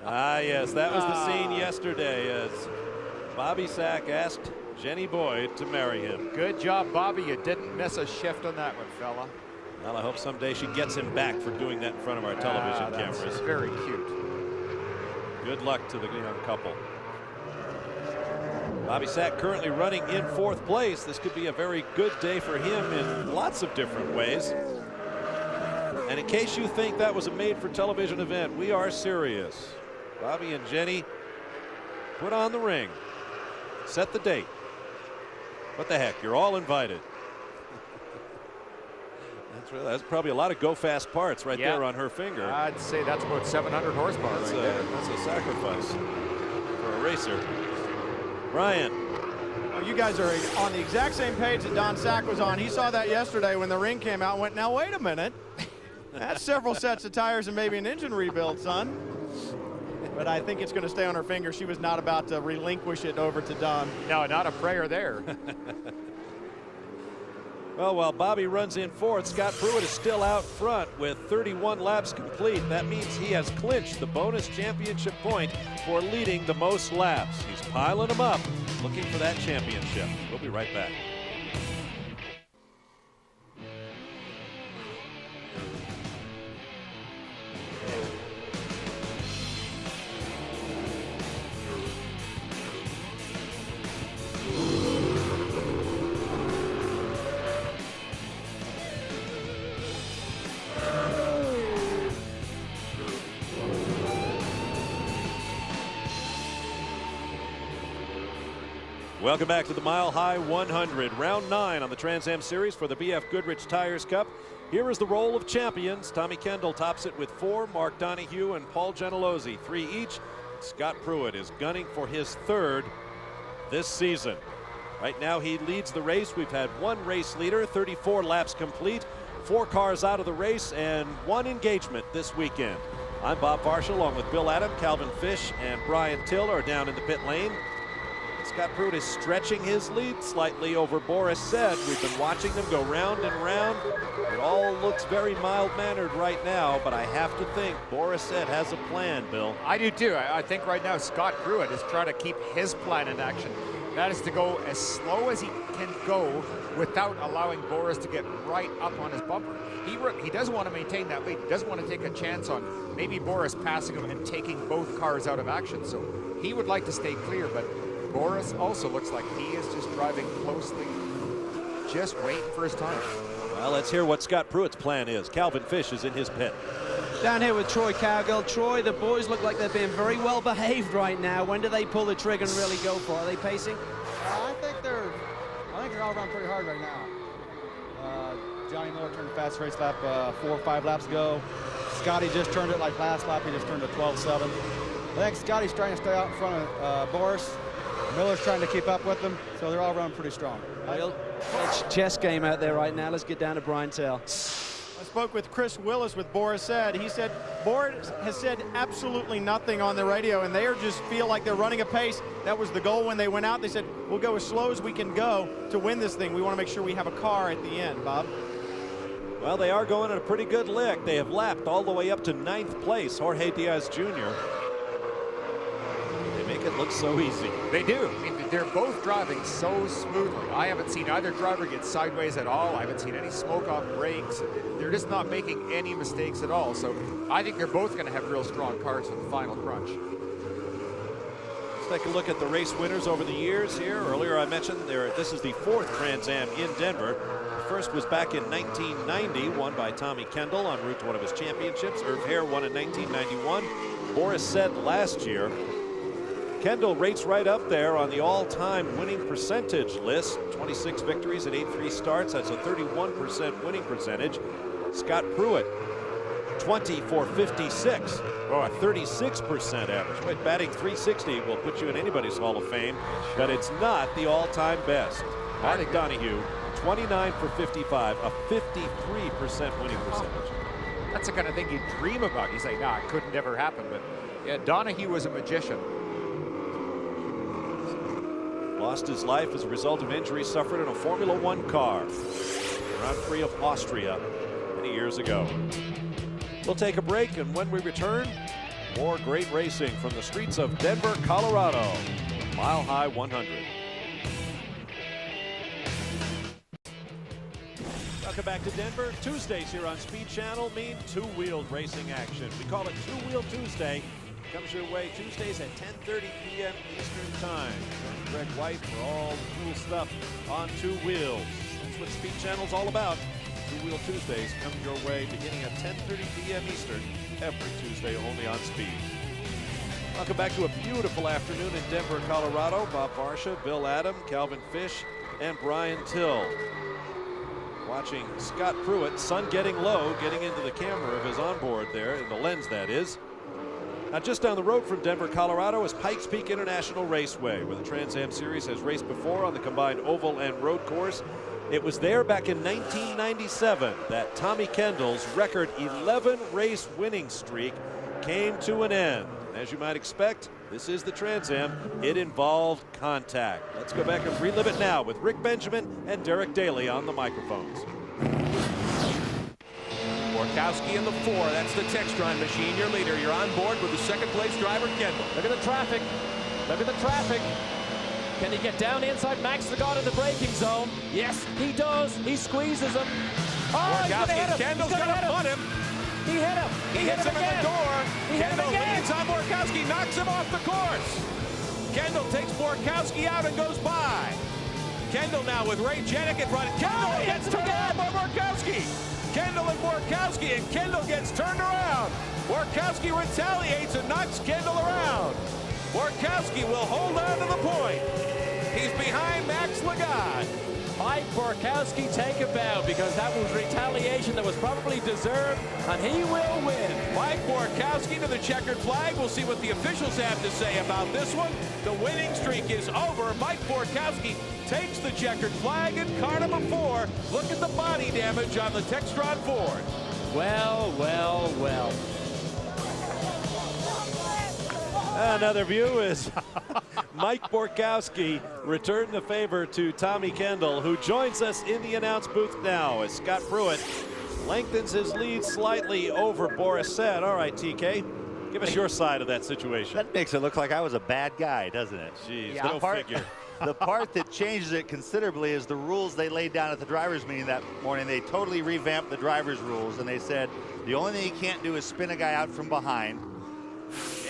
Ah, yes, that was the scene yesterday as Bobby Sack asked Jenny Boyd to marry him. Good job, Bobby. You didn't miss a shift on that one, fella. Well, I hope someday she gets him back for doing that in front of our television cameras. Very cute. Good luck to the young couple. Bobby Sack currently running in 4th place. This could be a very good day for him in lots of different ways. And in case you think that was a made-for-television event, we are serious. Bobby and Jenny put on the ring. Set the date. What the heck? You're all invited. That's probably a lot of go-fast parts right there on her finger. I'd say that's about 700 horsepower right there. That's a sacrifice for a racer. Brian. Well, you guys are on the exact same page that Don Sack was on. He saw that yesterday when the ring came out and went, now wait a minute. That's several sets of tires and maybe an engine rebuild, son. But I think it's going to stay on her finger. She was not about to relinquish it over to Don. No, not a prayer there. Well, while Bobby runs in 4th, Scott Pruitt is still out front with 31 laps complete. That means he has clinched the bonus championship point for leading the most laps. He's piling them up, looking for that championship. We'll be right back. Welcome back to the Mile High 100, round 9 on the Trans Am Series for the BF Goodrich Tires Cup. Here is the roll of champions. Tommy Kendall tops it with 4, Mark Donohue and Paul Gentilozzi 3 each. Scott Pruitt is gunning for his 3rd this season. Right now he leads the race. We've had 1 race leader, 34 laps complete, 4 cars out of the race, and 1 engagement this weekend. I'm Bob Varsha along with Bill Adam, Calvin Fish, and Brian Till are down in the pit lane. Scott Pruitt is stretching his lead slightly over Boris Said. We've been watching them go round and round. It all looks very mild-mannered right now, but I have to think Boris Said has a plan, Bill. I do too. I think right now Scott Pruitt is trying to keep his plan in action. That is to go as slow as he can go without allowing Boris to get right up on his bumper. He doesn't want to maintain that lead. He doesn't want to take a chance on maybe Boris passing him and taking both cars out of action. So he would like to stay clear, but Boris also looks like he is just driving closely, just waiting for his time. Well, let's hear what Scott Pruitt's plan is. Calvin Fish is in his pit. Down here with Troy Cowgill. Troy, the boys look like they're being very well behaved right now. When do they pull the trigger and really go for it? Are they pacing? I think they're all around pretty hard right now. Johnny Miller turned a fast race lap 4 or 5 laps ago. Scotty just turned it like last lap. He just turned it 12.7. I think Scotty's trying to stay out in front of Boris. Miller's trying to keep up with them, so they're all running pretty strong. Real chess game out there right now. Let's get down to Brian Tell. I spoke with Chris Willis with Boris Said. He said Boris has said absolutely nothing on the radio, and they just feel like they're running a pace. That was the goal when they went out. They said, we'll go as slow as we can go to win this thing. We want to make sure we have a car at the end, Bob. Well, they are going at a pretty good lick. They have lapped all the way up to 9th place. Jorge Diaz Jr. They make it look so easy. They do. I mean, they're both driving so smoothly. I haven't seen either driver get sideways at all. I haven't seen any smoke off brakes. They're just not making any mistakes at all. So I think they're both going to have real strong cars for the final crunch. Let's take a look at the race winners over the years here. Earlier I mentioned this is the 4th Trans Am in Denver. The first was back in 1990, won by Tommy Kendall en route to one of his championships. Irv Hare won in 1991. Boris Said last year. Kendall rates right up there on the all-time winning percentage list. 26 victories at 83 starts. That's a 31% winning percentage. Scott Pruitt, 20 for 56. Oh, a 36% average. Wait, batting .360 will put you in anybody's Hall of Fame, but it's not the all-time best. Mark Donohue, 29 for 55, a 53% winning percentage. That's the kind of thing you dream about. You say, nah, it couldn't ever happen. But yeah, Donohue was a magician. Lost his life as a result of injuries suffered in a Formula One car. Grand Prix of Austria many years ago. We'll take a break, and when we return, more great racing from the streets of Denver, Colorado. Mile High 100. Welcome back to Denver. Tuesdays here on Speed Channel mean two-wheeled racing action. We call it Two-Wheel Tuesday. Comes your way Tuesdays at 10:30 p.m. Eastern Time. Join Greg White for all the cool stuff on two wheels. That's what Speed Channel's all about. Two-Wheel Tuesdays come your way beginning at 10:30 p.m. Eastern every Tuesday only on Speed. Welcome back to a beautiful afternoon in Denver, Colorado. Bob Varsha, Bill Adam, Calvin Fish, and Brian Till. Watching Scott Pruitt, sun getting low, getting into the camera of his onboard there, in the lens that is. Now just down the road from Denver, Colorado is Pikes Peak International Raceway, where the Trans Am Series has raced before on the combined oval and road course. It was there back in 1997 that Tommy Kendall's record 11 race winning streak came to an end. As you might expect, this is the Trans Am. It involved contact. Let's go back and relive it now with Rick Benjamin and Derek Daly on the microphones. Borkowski in the 4. That's the Textron machine. Your leader. You're on board with the second place driver, Kendall. Look at the traffic. Look at the traffic. Can he get down inside Max Legard in the braking zone? Yes, he does. He squeezes him. Oh, he's gonna hit him. Kendall's going to punt him. He hit him. He hits him in the door. Kendall leads on Borkowski, knocks him off the course. Kendall takes Borkowski out and goes by. Kendall now with Ray Jenik in front. Kendall gets turned around by Borkowski. Kendall and Borkowski, and Kendall gets turned around. Borkowski retaliates and knocks Kendall around. Borkowski will hold on to the point. He's behind Max Legard. Mike Borkowski, take a bow, because that was retaliation that was probably deserved, and he will win. Mike Borkowski to the checkered flag. We'll see what the officials have to say about this one. The winning streak is over. Mike Borkowski takes the checkered flag in car number 4. Look at the body damage on the Textron Ford. Well, well, well. Another view is Mike Borkowski returned the favor to Tommy Kendall, who joins us in the announce booth now as Scott Pruitt lengthens his lead slightly over Boris Said. All right, TK, give us your side of that situation. That makes it look like I was a bad guy, doesn't it? Jeez, yeah, go figure. The part that changes it considerably is the rules they laid down at the drivers' meeting that morning. They totally revamped the drivers' rules, and they said the only thing you can't do is spin a guy out from behind.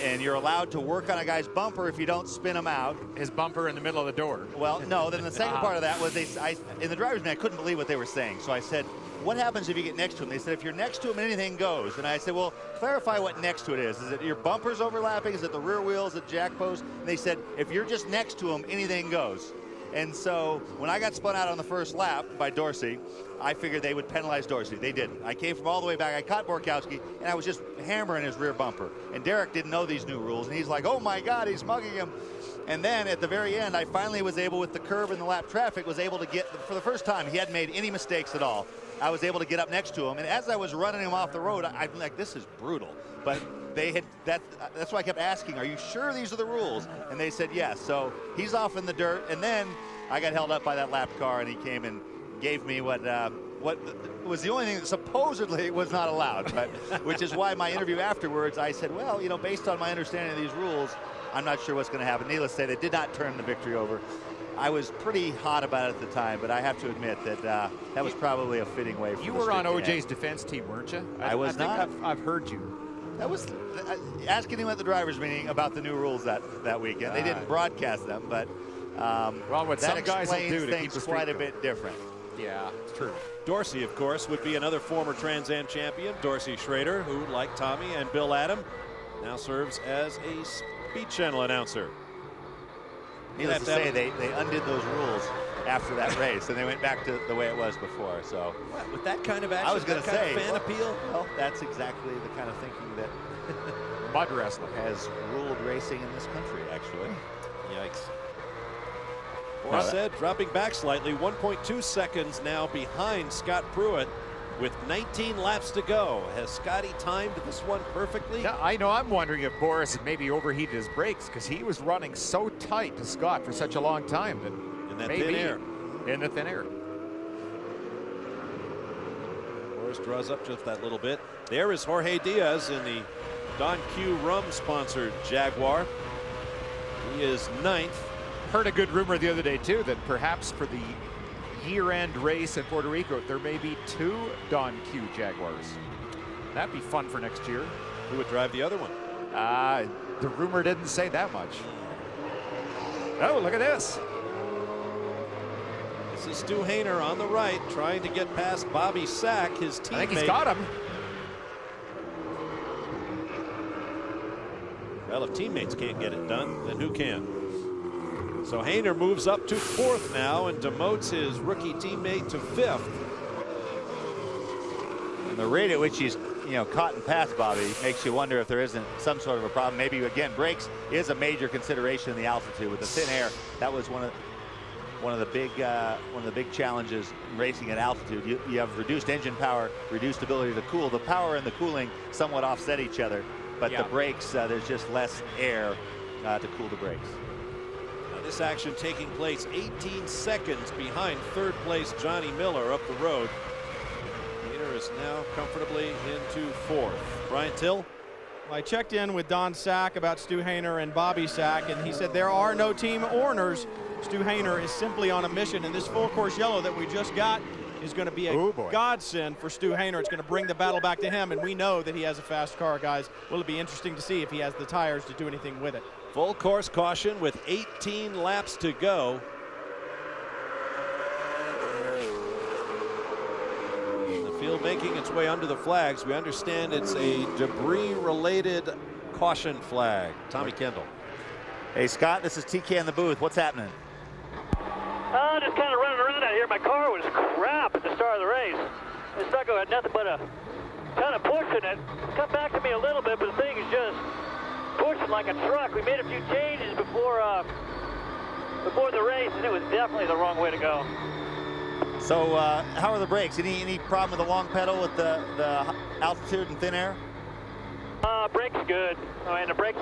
and you're allowed to work on a guy's bumper if you don't spin him out. His bumper in the middle of the door. Well, no, then the second part of that was in the driver's meeting, I couldn't believe what they were saying. So I said, what happens if you get next to him? They said, if you're next to him, anything goes. And I said, well, clarify what next to it is. Is it your bumpers overlapping? Is it the rear wheels, the jack post? And they said, if you're just next to him, anything goes. And so when I got spun out on the first lap by Dorsey, I figured they would penalize Dorsey. They didn't. I came from all the way back. I caught Borkowski, and I was just hammering his rear bumper. And Derek didn't know these new rules, and he's like, oh, my God, he's mugging him. And then at the very end, I finally was able, with the curb and the lap traffic, was able to get, for the first time, he hadn't made any mistakes at all. I was able to get up next to him. And as I was running him off the road, I'm like, this is brutal. But they had that's why I kept asking, are you sure these are the rules? And they said yes. So he's off in the dirt. And then I got held up by that lap car, and he came and gave me what was the only thing that supposedly was not allowed, but which is why my interview afterwards, I said, well, you know, based on my understanding of these rules, I'm not sure what's going to happen. Needless to say, they did not turn the victory over. I was pretty hot about it at the time, but I have to admit that that was probably a fitting way for you were on OJ's defense team, weren't you? I was not. I think I've heard you. That was asking him at the drivers' meeting about the new rules that weekend. They didn't broadcast them, but well, what that some guys will explains do to things keep quite a bit different. Yeah, it's true. Dorsey, of course, would be another former Trans Am champion, Dorsey Schrader, who, like Tommy and Bill Adam, now serves as a Speed Channel announcer. Needless to say, they undid those rules after that race, and they went back to the way it was before. So, what, with that kind of action, I was going to say, fan appeal. Well, that's exactly the kind of thinking that mud wrestling has ruled racing in this country. Actually, yikes. Or said, dropping back slightly, 1.2 seconds now behind Scott Pruitt with 19 laps to go. Has Scotty timed this one perfectly? Yeah, I know. I'm wondering if Boris had maybe overheated his brakes because he was running so tight to Scott for such a long time that in that maybe thin air. In the thin air. Boris draws up just that little bit. There is Jorge Diaz in the Don Q Rum sponsored Jaguar. He is 9th. Heard a good rumor the other day too that perhaps for the year-end race in Puerto Rico there may be 2 Don Q Jaguars. That'd be fun for next year. Who would drive the other one? The rumor didn't say that much. Oh, look at this. This is Stu Hainer on the right, trying to get past Bobby Sack, his teammate. I think he's got him. Well, if teammates can't get it done, then who can? So Hainer moves up to 4th now and demotes his rookie teammate to 5th. And the rate at which he's caught and passed Bobby makes you wonder if there isn't some sort of a problem. Maybe again, brakes is a major consideration in the altitude with the thin air. That was one of the big challenges in racing at altitude. You have reduced engine power, reduced ability to cool. The power and the cooling somewhat offset each other, but the brakes, there's just less air to cool the brakes. This action taking place 18 seconds behind 3rd place Johnny Miller up the road. Hainer is now comfortably into 4th. Brian Till? Well, I checked in with Don Sack about Stu Hainer and Bobby Sack, and he said there are no team owners. Stu Hainer is simply on a mission, and this full course yellow that we just got is going to be a godsend for Stu Hainer. It's going to bring the battle back to him, and we know that he has a fast car, guys. Will it be interesting to see if he has the tires to do anything with it? Full course caution with 18 laps to go. The field making its way under the flags. We understand it's a debris-related caution flag. Tommy Kendall. Hey, Scott, this is TK in the booth. What's happening? Just kind of running around out here. My car was crap at the start of the race. The sucker had nothing but a kind of pushing it. Come back to me a little bit, but the thing is just pushing like a truck. We made a few changes before the race, and it was definitely the wrong way to go. So how are the brakes? Any problem with the long pedal with the altitude and thin air? Brakes good. I mean, the brakes,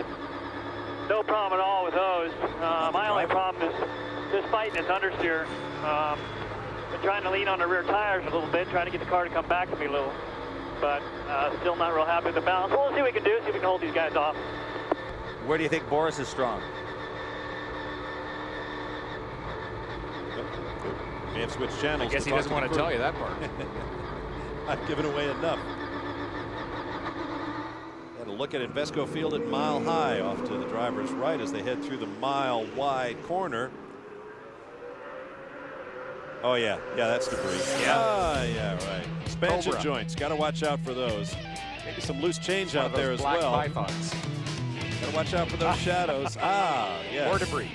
no problem at all with those. My only problem is just fighting its understeer. Been trying to lean on the rear tires a little bit, trying to get the car to come back to me a little, but still not real happy with the balance. We'll see what we can do, see if we can hold these guys off. Where do you think Boris is strong? May have switched channels. I guess he doesn't want to tell you that part. I've given away enough. Had a look at Invesco Field at Mile High off to the driver's right as they head through the mile-wide corner. Oh, yeah. Yeah, that's debris. Yeah. Yeah, right. Expansion Cobra. joints. Got to watch out for those. Maybe some loose change out there as well. Pythons. Got to watch out for those shadows. Yeah. More debris.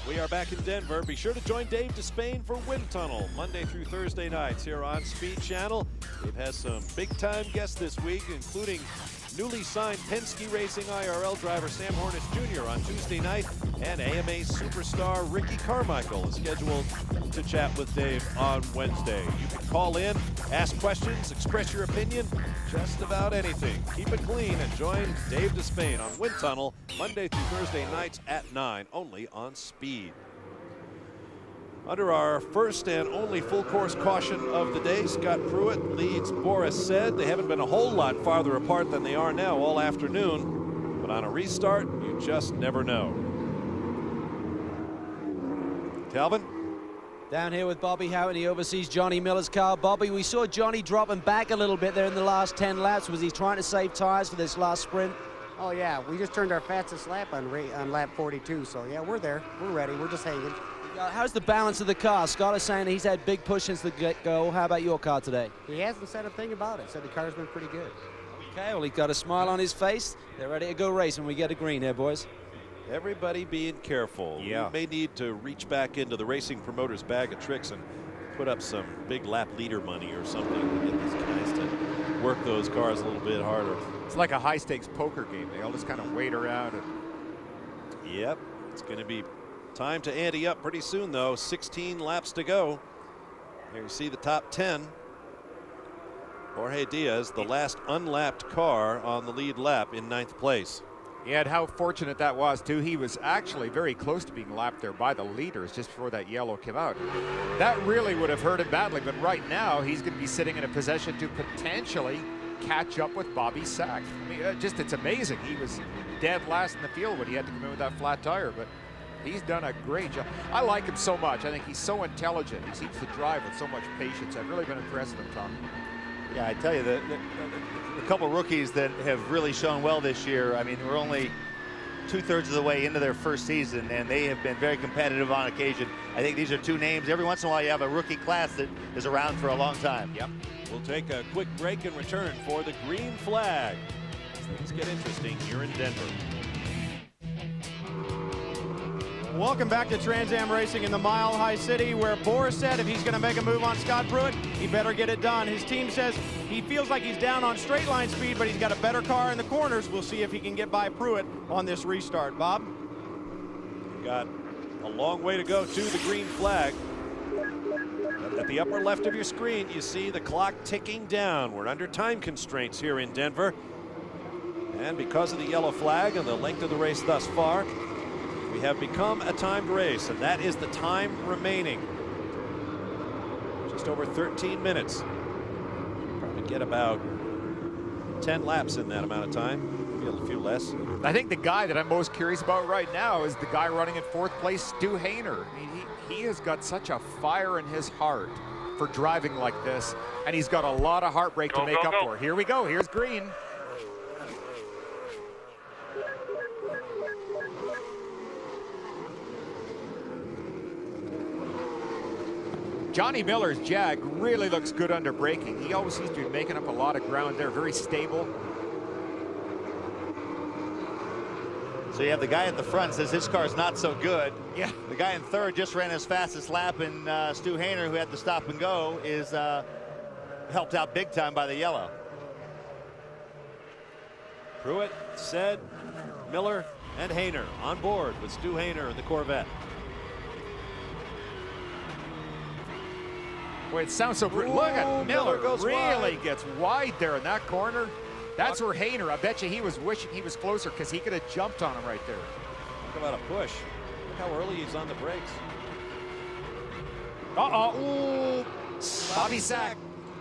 We are back in Denver. Be sure to join Dave Despain for Wind Tunnel Monday through Thursday nights here on Speed Channel. Dave has some big-time guests this week, including newly signed Penske Racing IRL driver Sam Hornish Jr. on Tuesday night, and AMA superstar Ricky Carmichael is scheduled to chat with Dave on Wednesday. You can call in, ask questions, express your opinion, just about anything. Keep it clean and join Dave Despain on Wind Tunnel Monday through Thursday nights at 9, only on Speed. Under our first and only full course caution of the day, Scott Pruitt leads Boris Said. They haven't been a whole lot farther apart than they are now all afternoon, but on a restart, you just never know. Calvin? Down here with Bobby Howard, he oversees Johnny Miller's car. Bobby, we saw Johnny dropping back a little bit there in the last 10 laps. Was he trying to save tires for this last sprint? Oh, yeah. We just turned our fastest lap on lap 42. So, yeah, we're there. We're ready. We're just hanging. How's the balance of the car? Scott is saying he's had big push since the get-go. How about your car today? He hasn't said a thing about it. Said the car's been pretty good. Okay, well, he's got a smile on his face. They're ready to go race when we get a green here, boys. Everybody being careful. Yeah. We may need to reach back into the racing promoter's bag of tricks and put up some big lap leader money or something to get these guys to work those cars a little bit harder. It's like a high-stakes poker game. They all just kind of wait around. And... Yep, it's going to be time to ante up pretty soon, though. 16 laps to go. Here you see the top 10. Jorge Diaz, the last unlapped car on the lead lap, in 9th place. Yeah, and how fortunate that was, too. He was actually very close to being lapped there by the leaders just before that yellow came out. That really would have hurt him badly, but right now he's going to be sitting in a position to potentially catch up with Bobby Sack. I mean, it's amazing. He was dead last in the field when he had to come in with that flat tire, but he's done a great job. I like him so much. I think he's so intelligent. He seems to drive with so much patience. I've really been impressed with him, Tom. Yeah, I tell you, the couple rookies that have really shown well this year, I mean, we're only 2/3 of the way into their first season, and they have been very competitive on occasion. I think these are two names. Every once in a while, you have a rookie class that is around for a long time. Yep. We'll take a quick break and return for the green flag. Things get interesting here in Denver. Welcome back to Trans Am Racing in the Mile High City, where Boris said if he's going to make a move on Scott Pruitt, he better get it done. His team says he feels like he's down on straight line speed, but he's got a better car in the corners. We'll see if he can get by Pruitt on this restart. Bob? Got a long way to go to the green flag. At the upper left of your screen, you see the clock ticking down. We're under time constraints here in Denver. And because of the yellow flag and the length of the race thus far, we have become a timed race, and that is the time remaining. Just over 13 minutes. Probably get about 10 laps in that amount of time, maybe a few less. I think the guy that I'm most curious about right now is the guy running in 4th place, Stu Hainer. I mean, he has got such a fire in his heart for driving like this, and he's got a lot of heartbreak to make up for. Here we go. Here's green. Johnny Miller's Jag really looks good under braking. He always seems to be making up a lot of ground there, very stable. So you have the guy at the front says his car's not so good. Yeah. The guy in 3rd just ran his fastest lap, and Stu Hainer, who had to stop and go, is helped out big time by the yellow. Pruitt, Said, Miller, and Hainer on board with Stu Hainer in the Corvette. Boy, it sounds so brutal. Look at Miller, goes really wide. gets wide there in that corner. That's where Hainer, I bet you he was wishing he was closer because he could have jumped on him right there. Talk about a push. Look how early he's on the brakes. Uh-oh. Ooh. Bobby Sack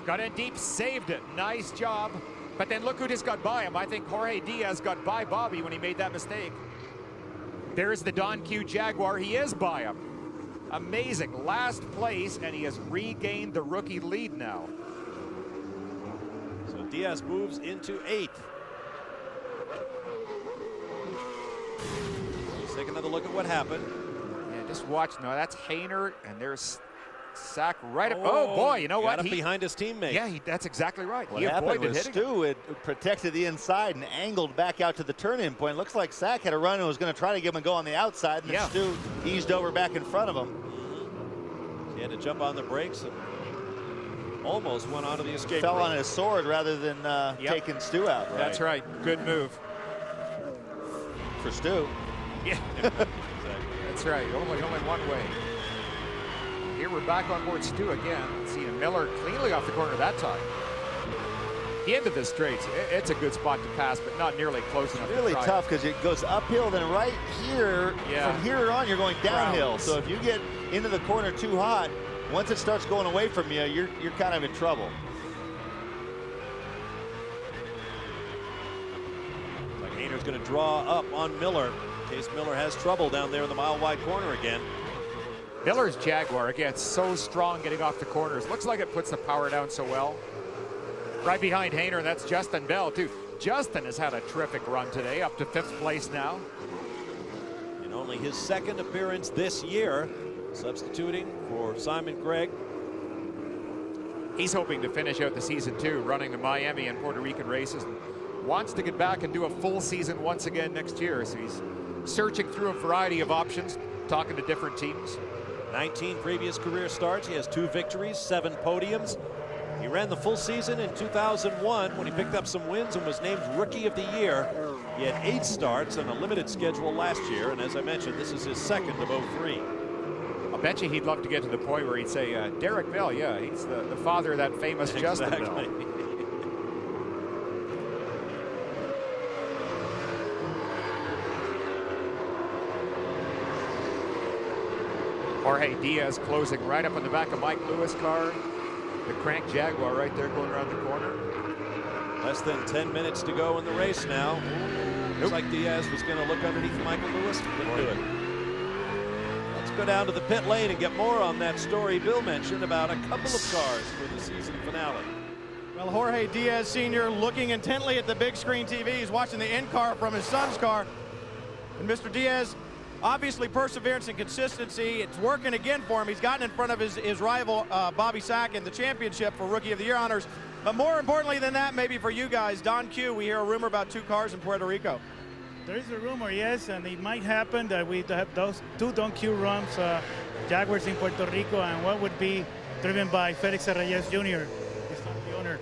got in deep, saved it. Nice job. But then look who just got by him. I think Jorge Diaz got by Bobby when he made that mistake. There's the Don Q Jaguar. He is by him. Amazing. Last place, and he has regained the rookie lead now. Diaz moves into 8th. Let's take another look at what happened. Yeah, just watch. No, that's Hainer, and there's Sack right up. Oh, boy, you know what? Got up behind his teammate. Yeah, that's exactly right. What He happened avoided was hitting Stu had protected the inside and angled back out to the turn-in point. Looks like Sack had a run and was going to try to give him a go on the outside, and then Stu eased over back in front of him. He had to jump on the brakes and almost went onto the escape. Fell route. on his sword rather than taking Stu out. That's right. Good move. For Stu. Yeah. That's right. Only one way. Here we're back on board Stu again. Seeing Miller cleanly off the corner that time. The end of the straights, it's a good spot to pass, but not nearly close enough. Really to try tough because it goes uphill, then right here, from here on, you're going downhill. Rounds. So if you get into the corner too hot, once it starts going away from you, you're kind of in trouble. Like Hayner's going to draw up on Miller in case Miller has trouble down there in the mile-wide corner again. Miller's Jaguar, again, so strong getting off the corners. Looks like it puts the power down so well. Right behind Hayner, that's Justin Bell, too. Justin has had a terrific run today, up to 5th place now. In only his 2nd appearance this year, substituting for Simon Gregg. He's hoping to finish out the season, too, running the Miami and Puerto Rican races. Wants to get back and do a full season once again next year. So he's searching through a variety of options, talking to different teams. 19 previous career starts. He has 2 victories, 7 podiums. He ran the full season in 2001 when he picked up some wins and was named Rookie of the Year. He had 8 starts on a limited schedule last year, and as I mentioned, this is his 2nd of 03. I'll bet you he'd love to get to the point where he'd say, Derek Bell, yeah, he's the father of that famous Justin Bell. Jorge Diaz closing right up on the back of Mike Lewis' car. The crank Jaguar right there going around the corner. Less than 10 minutes to go in the race now. Looks like Diaz was going to look underneath Michael Lewis. Couldn't do it. Let's go down to the pit lane and get more on that story Bill mentioned about a couple of cars for the season finale. Well, Jorge Diaz Sr. looking intently at the big screen TV. He's watching the in-car from his son's car. And Mr. Diaz, obviously perseverance and consistency. It's working again for him. He's gotten in front of his rival, Bobby Sack, in the championship for Rookie of the Year honors. But more importantly than that, maybe for you guys, Don Q, we hear a rumor about 2 cars in Puerto Rico. There is a rumor, yes, and it might happen that we have those 2 Don Q runs, Jaguars in Puerto Rico, and one would be driven by Felix Reyes Jr., the owner.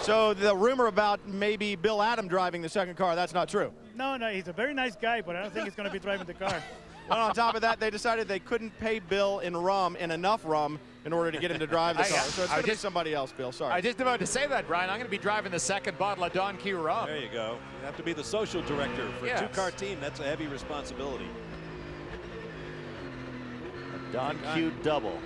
So the rumor about maybe Bill Adam driving the 2nd car, that's not true. No, he's a very nice guy, but I don't think he's going to be driving the car. And on top of that, they decided they couldn't pay Bill in enough rum in order to get him to drive the car. So it's going to be somebody else, Bill. Sorry. I was just about to say that, Brian. I'm going to be driving the 2nd bottle of Don Q rum. There you go. You have to be the social director for a 2-car team. That's a heavy responsibility. A Don Q double.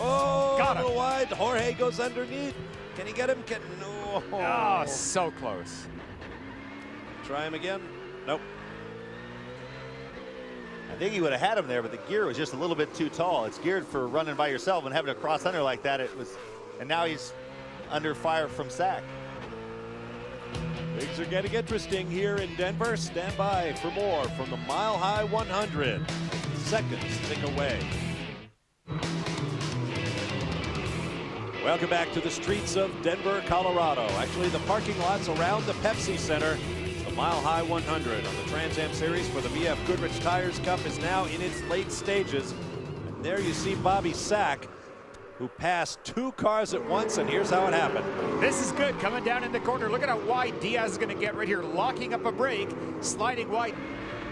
Oh, Got a him. little wide. Jorge goes underneath. Can he get him? No. Oh, so close. Try him again. Nope. I think he would have had him there, but the gear was just a little bit too tall. It's geared for running by yourself, and having to cross under like that, and now he's under fire from Sack. Things are getting interesting here in Denver. Stand by for more from the Mile High 100. Seconds tick away. Welcome back to the streets of Denver, Colorado. Actually, the parking lots around the Pepsi Center. The Mile High 100 on the Trans Am Series for the BF Goodrich Tires Cup is now in its late stages. And there you see Bobby Sack, who passed 2 cars at once, and here's how it happened. This is good, coming down in the corner. Look at how wide Diaz is going to get right here, locking up a brake, sliding wide.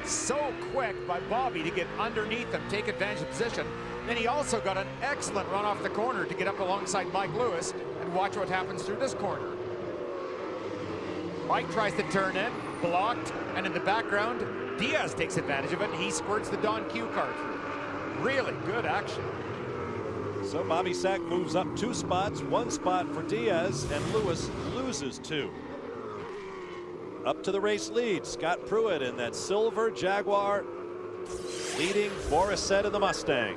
So quick by Bobby to get underneath and take advantage of position. Then he also got an excellent run off the corner to get up alongside Mike Lewis, and watch what happens through this corner. Mike tries to turn in, blocked, and in the background, Diaz takes advantage of it, and he squirts the Don Q car through. Really good action. So Bobby Sack moves up 2 spots, 1 spot for Diaz, and Lewis loses 2. Up to the race lead, Scott Pruitt in that silver Jaguar, leading Borisset in the Mustang.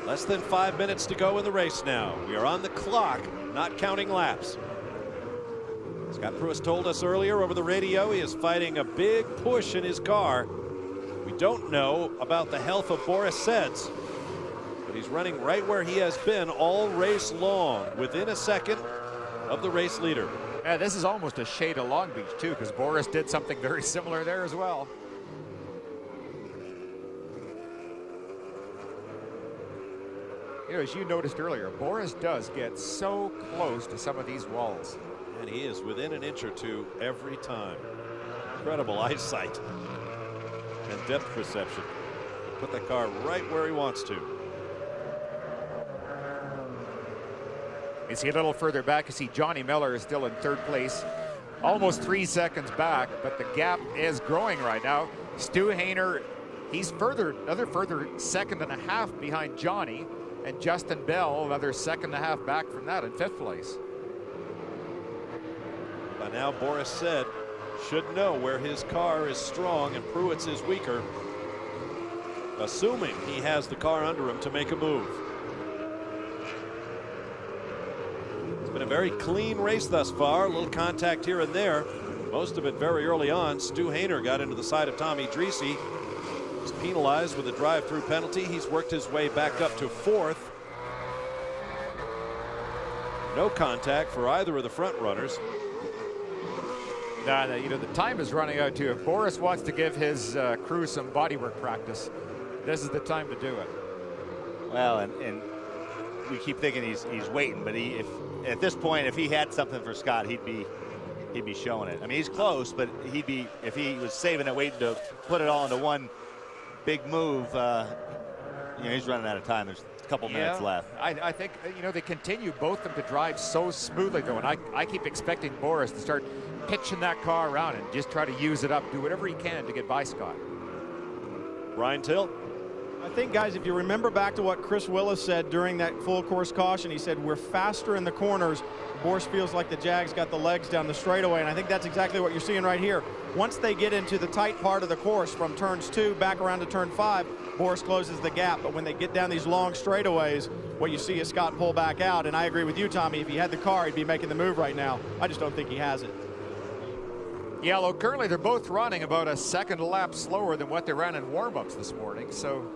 Less than 5 minutes to go in the race now. We are on the clock, not counting laps. Scott Pruett told us earlier over the radio he is fighting a big push in his car. We don't know about the health of Boris Said, but he's running right where he has been all race long, within a second of the race leader. Yeah, this is almost a shade of Long Beach too, because Boris did something very similar there as well. You know, as you noticed earlier, Boris does get so close to some of these walls. And he is within an inch or two every time. Incredible eyesight and depth perception. Put that car right where he wants to. You see a little further back, you see Johnny Miller is still in third place, almost 3 seconds back, but the gap is growing right now. Stu Hainer, he's another further second and a half behind Johnny, and Justin Bell another second and a half back from that in fifth place. By now, Boris Said should know where his car is strong and Pruett's is weaker, assuming he has the car under him to make a move. It's been a very clean race thus far. A little contact here and there. Most of it very early on. Stu Hainer got into the side of Tommy Dreese. Was penalized with a drive-through penalty. He's worked his way back up to fourth. No contact for either of the front runners. Nah, you know, the time is running out too. If Boris wants to give his crew some bodywork practice, this is the time to do it. Well, and we keep thinking he's waiting, but if at this point, if he had something for Scott, he'd be showing it. I mean, he's close, but he'd be, if he was saving it, waiting to put it all into one big move. You know, he's running out of time. There's a couple minutes left. I think, you know, they continue both of them to drive so smoothly though, and I keep expecting Boris to start pitching that car around and just try to use it up, do whatever he can to get by Scott. Brian Till. I think, guys, if you remember back to what Chris Willis said during that full course caution, he said we're faster in the corners. Boris feels like the Jags got the legs down the straightaway, and I think that's exactly what you're seeing right here. Once they get into the tight part of the course from turns 2 back around to turn 5, Boris closes the gap. But when they get down these long straightaways, what you see is Scott pull back out. And I agree with you, Tommy. If he had the car, he'd be making the move right now. I just don't think he has it. Yeah, well, currently they're both running about a second a lap slower than what they ran in warm-ups this morning. So,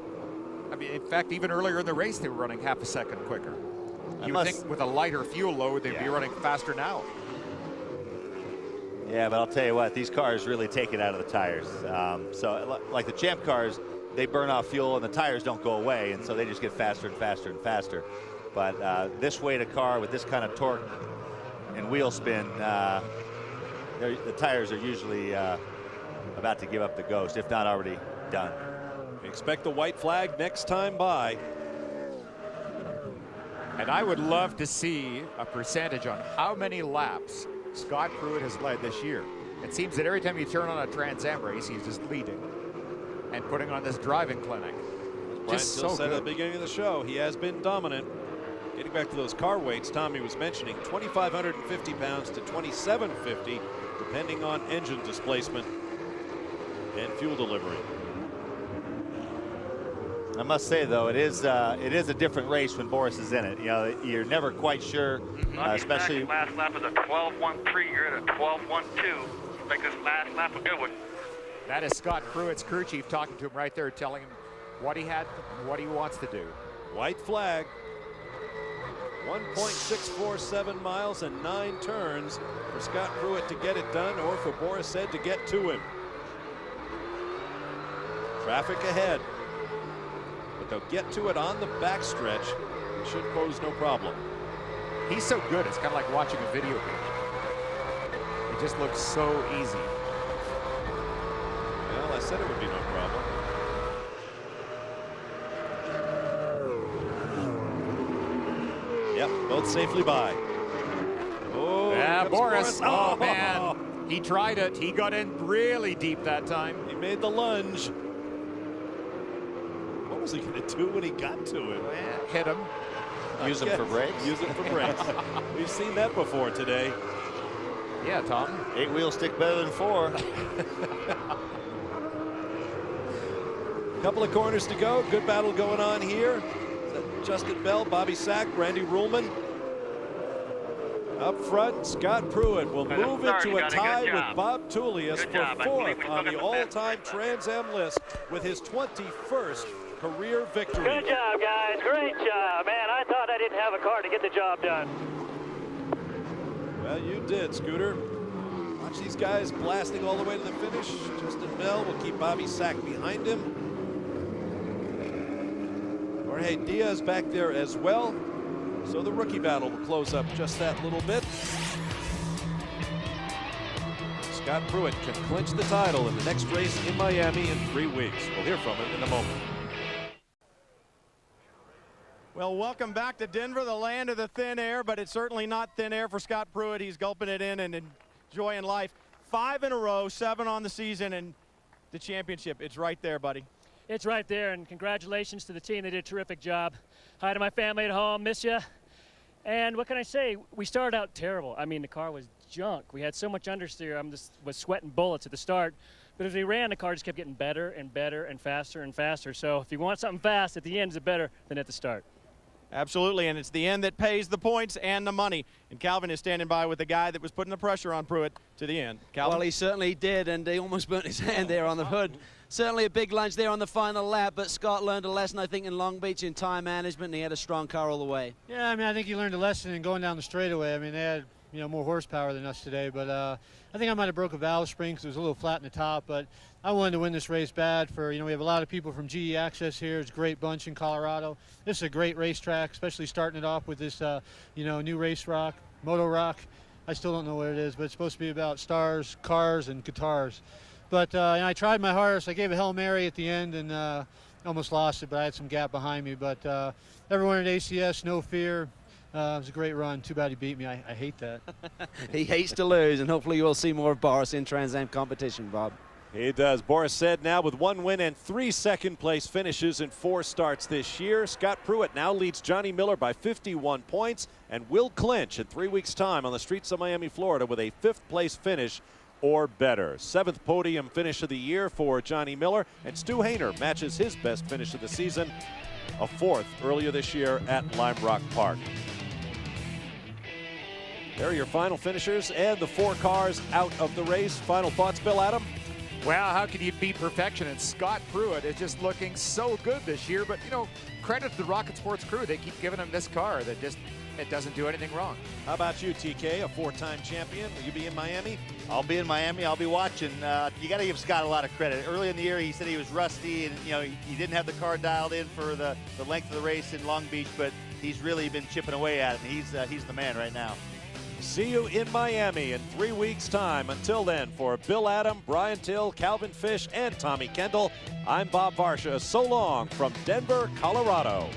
I mean, in fact, even earlier in the race, they were running half a second quicker. You would think with a lighter fuel load, they'd be running faster now. Yeah, but I'll tell you what, these cars really take it out of the tires. So, like the Champ cars, they burn off fuel and the tires don't go away, and so they just get faster and faster and faster. But this weight of car with this kind of torque and wheel spin, the tires are usually about to give up the ghost, if not already done. Expect the white flag next time by. And I would love to see a percentage on how many laps Scott Pruett has led this year. It seems that every time you turn on a Trans Am race, he's just leading and putting on this driving clinic. Brian Till said at the beginning of the show, he has been dominant. Getting back to those car weights Tommy was mentioning, 2,550 pounds to 2,750, depending on engine displacement and fuel delivery. I must say, though, it is a different race when Boris is in it. You know, you're never quite sure, especially. Last lap is a 12.13. You're at a 12.12. Make this last lap a good one. That is Scott Pruett's crew chief talking to him right there, telling him what he had, what he wants to do. White flag. 1.647 miles and 9 turns for Scott Pruett to get it done, or for Boris Said to get to him. Traffic ahead. But they'll get to it on the backstretch. It should pose no problem. He's so good, it's kind of like watching a video game. It just looks so easy. Well, I said it would be no problem. Yep, both safely by. Oh, yeah, Boris. Oh, man. He tried it. He got in really deep that time. He made the lunge. What was he going to do when he got to him? Hit him. Use him for brakes. Use him for brakes. We've seen that before today. Yeah, Tom. 8 wheels stick better than 4. Couple of corners to go. Good battle going on here. Justin Bell, Bobby Sack, Randy Ruhlman. Up front, Scott Pruitt will move into a tie with Bob Tullius for fourth on the all-time Trans Am list with his 21st career victory. Good job, guys. Great job, man. I thought I didn't have a car to get the job done. Well, you did, Scooter. Watch these guys blasting all the way to the finish. Justin Bell will keep Bobby Sack behind him. Jorge Diaz back there as well. So the rookie battle will close up just that little bit. Scott Pruitt can clinch the title in the next race in Miami in 3 weeks. We'll hear from him in a moment. Well, welcome back to Denver, the land of the thin air, but it's certainly not thin air for Scott Pruitt. He's gulping it in and enjoying life. 5 in a row, 7 on the season, and the championship. It's right there, buddy. It's right there, and congratulations to the team. They did a terrific job. Hi to my family at home. Miss you. And what can I say? We started out terrible. I mean, the car was junk. We had so much understeer. I was sweating bullets at the start. But as we ran, the car just kept getting better and better and faster and faster. So if you want something fast, at the end is it better than at the start. Absolutely, and it's the end that pays the points and the money. And Calvin is standing by with the guy that was putting the pressure on Pruitt to the end. Calvin? Well, he certainly did, and he almost burnt his hand there on the hood. Certainly a big lunge there on the final lap, but Scott learned a lesson, I think, in Long Beach in time management, and he had a strong car all the way. Yeah, I mean, I think he learned a lesson in going down the straightaway. I mean, they had, you know, more horsepower than us today, but I think I might have broke a valve spring because it was a little flat in the top, but I wanted to win this race bad for, you know, we have a lot of people from GE Access here. It's a great bunch in Colorado. This is a great racetrack, especially starting it off with this, you know, new race rock, Moto Rock. I still don't know what it is, but it's supposed to be about stars, cars, and guitars. But and I tried my hardest. I gave a Hail Mary at the end and almost lost it, but I had some gap behind me. But everyone at ACS, no fear. It was a great run. Too bad he beat me. I hate that. He hates to lose, and hopefully you will see more of Boris in Trans Am competition, Bob. He does. Boris Said now with 1 win and 3 second-place finishes in 4 starts this year. Scott Pruitt now leads Johnny Miller by 51 points and will clinch in 3 weeks' time on the streets of Miami, Florida with a 5th-place finish or better. 7th podium finish of the year for Johnny Miller, and Stu Hainer matches his best finish of the season, a 4th earlier this year at Lime Rock Park. There are your final finishers and the 4 cars out of the race. Final thoughts, Bill Adam? Well, how can you beat perfection? And Scott Pruitt is just looking so good this year. But, you know, credit to the Rocket Sports crew. They keep giving him this car that just, it doesn't do anything wrong. How about you, TK, a 4-time champion? Will you be in Miami? I'll be in Miami. I'll be watching. You got to give Scott a lot of credit. Early in the year, he said he was rusty, and you know he didn't have the car dialed in for the length of the race in Long Beach, but he's really been chipping away at it. And he's the man right now. See you in Miami in 3 weeks' time. Until then, for Bill Adam, Brian Till, Calvin Fish, and Tommy Kendall, I'm Bob Varsha. So long from Denver, Colorado.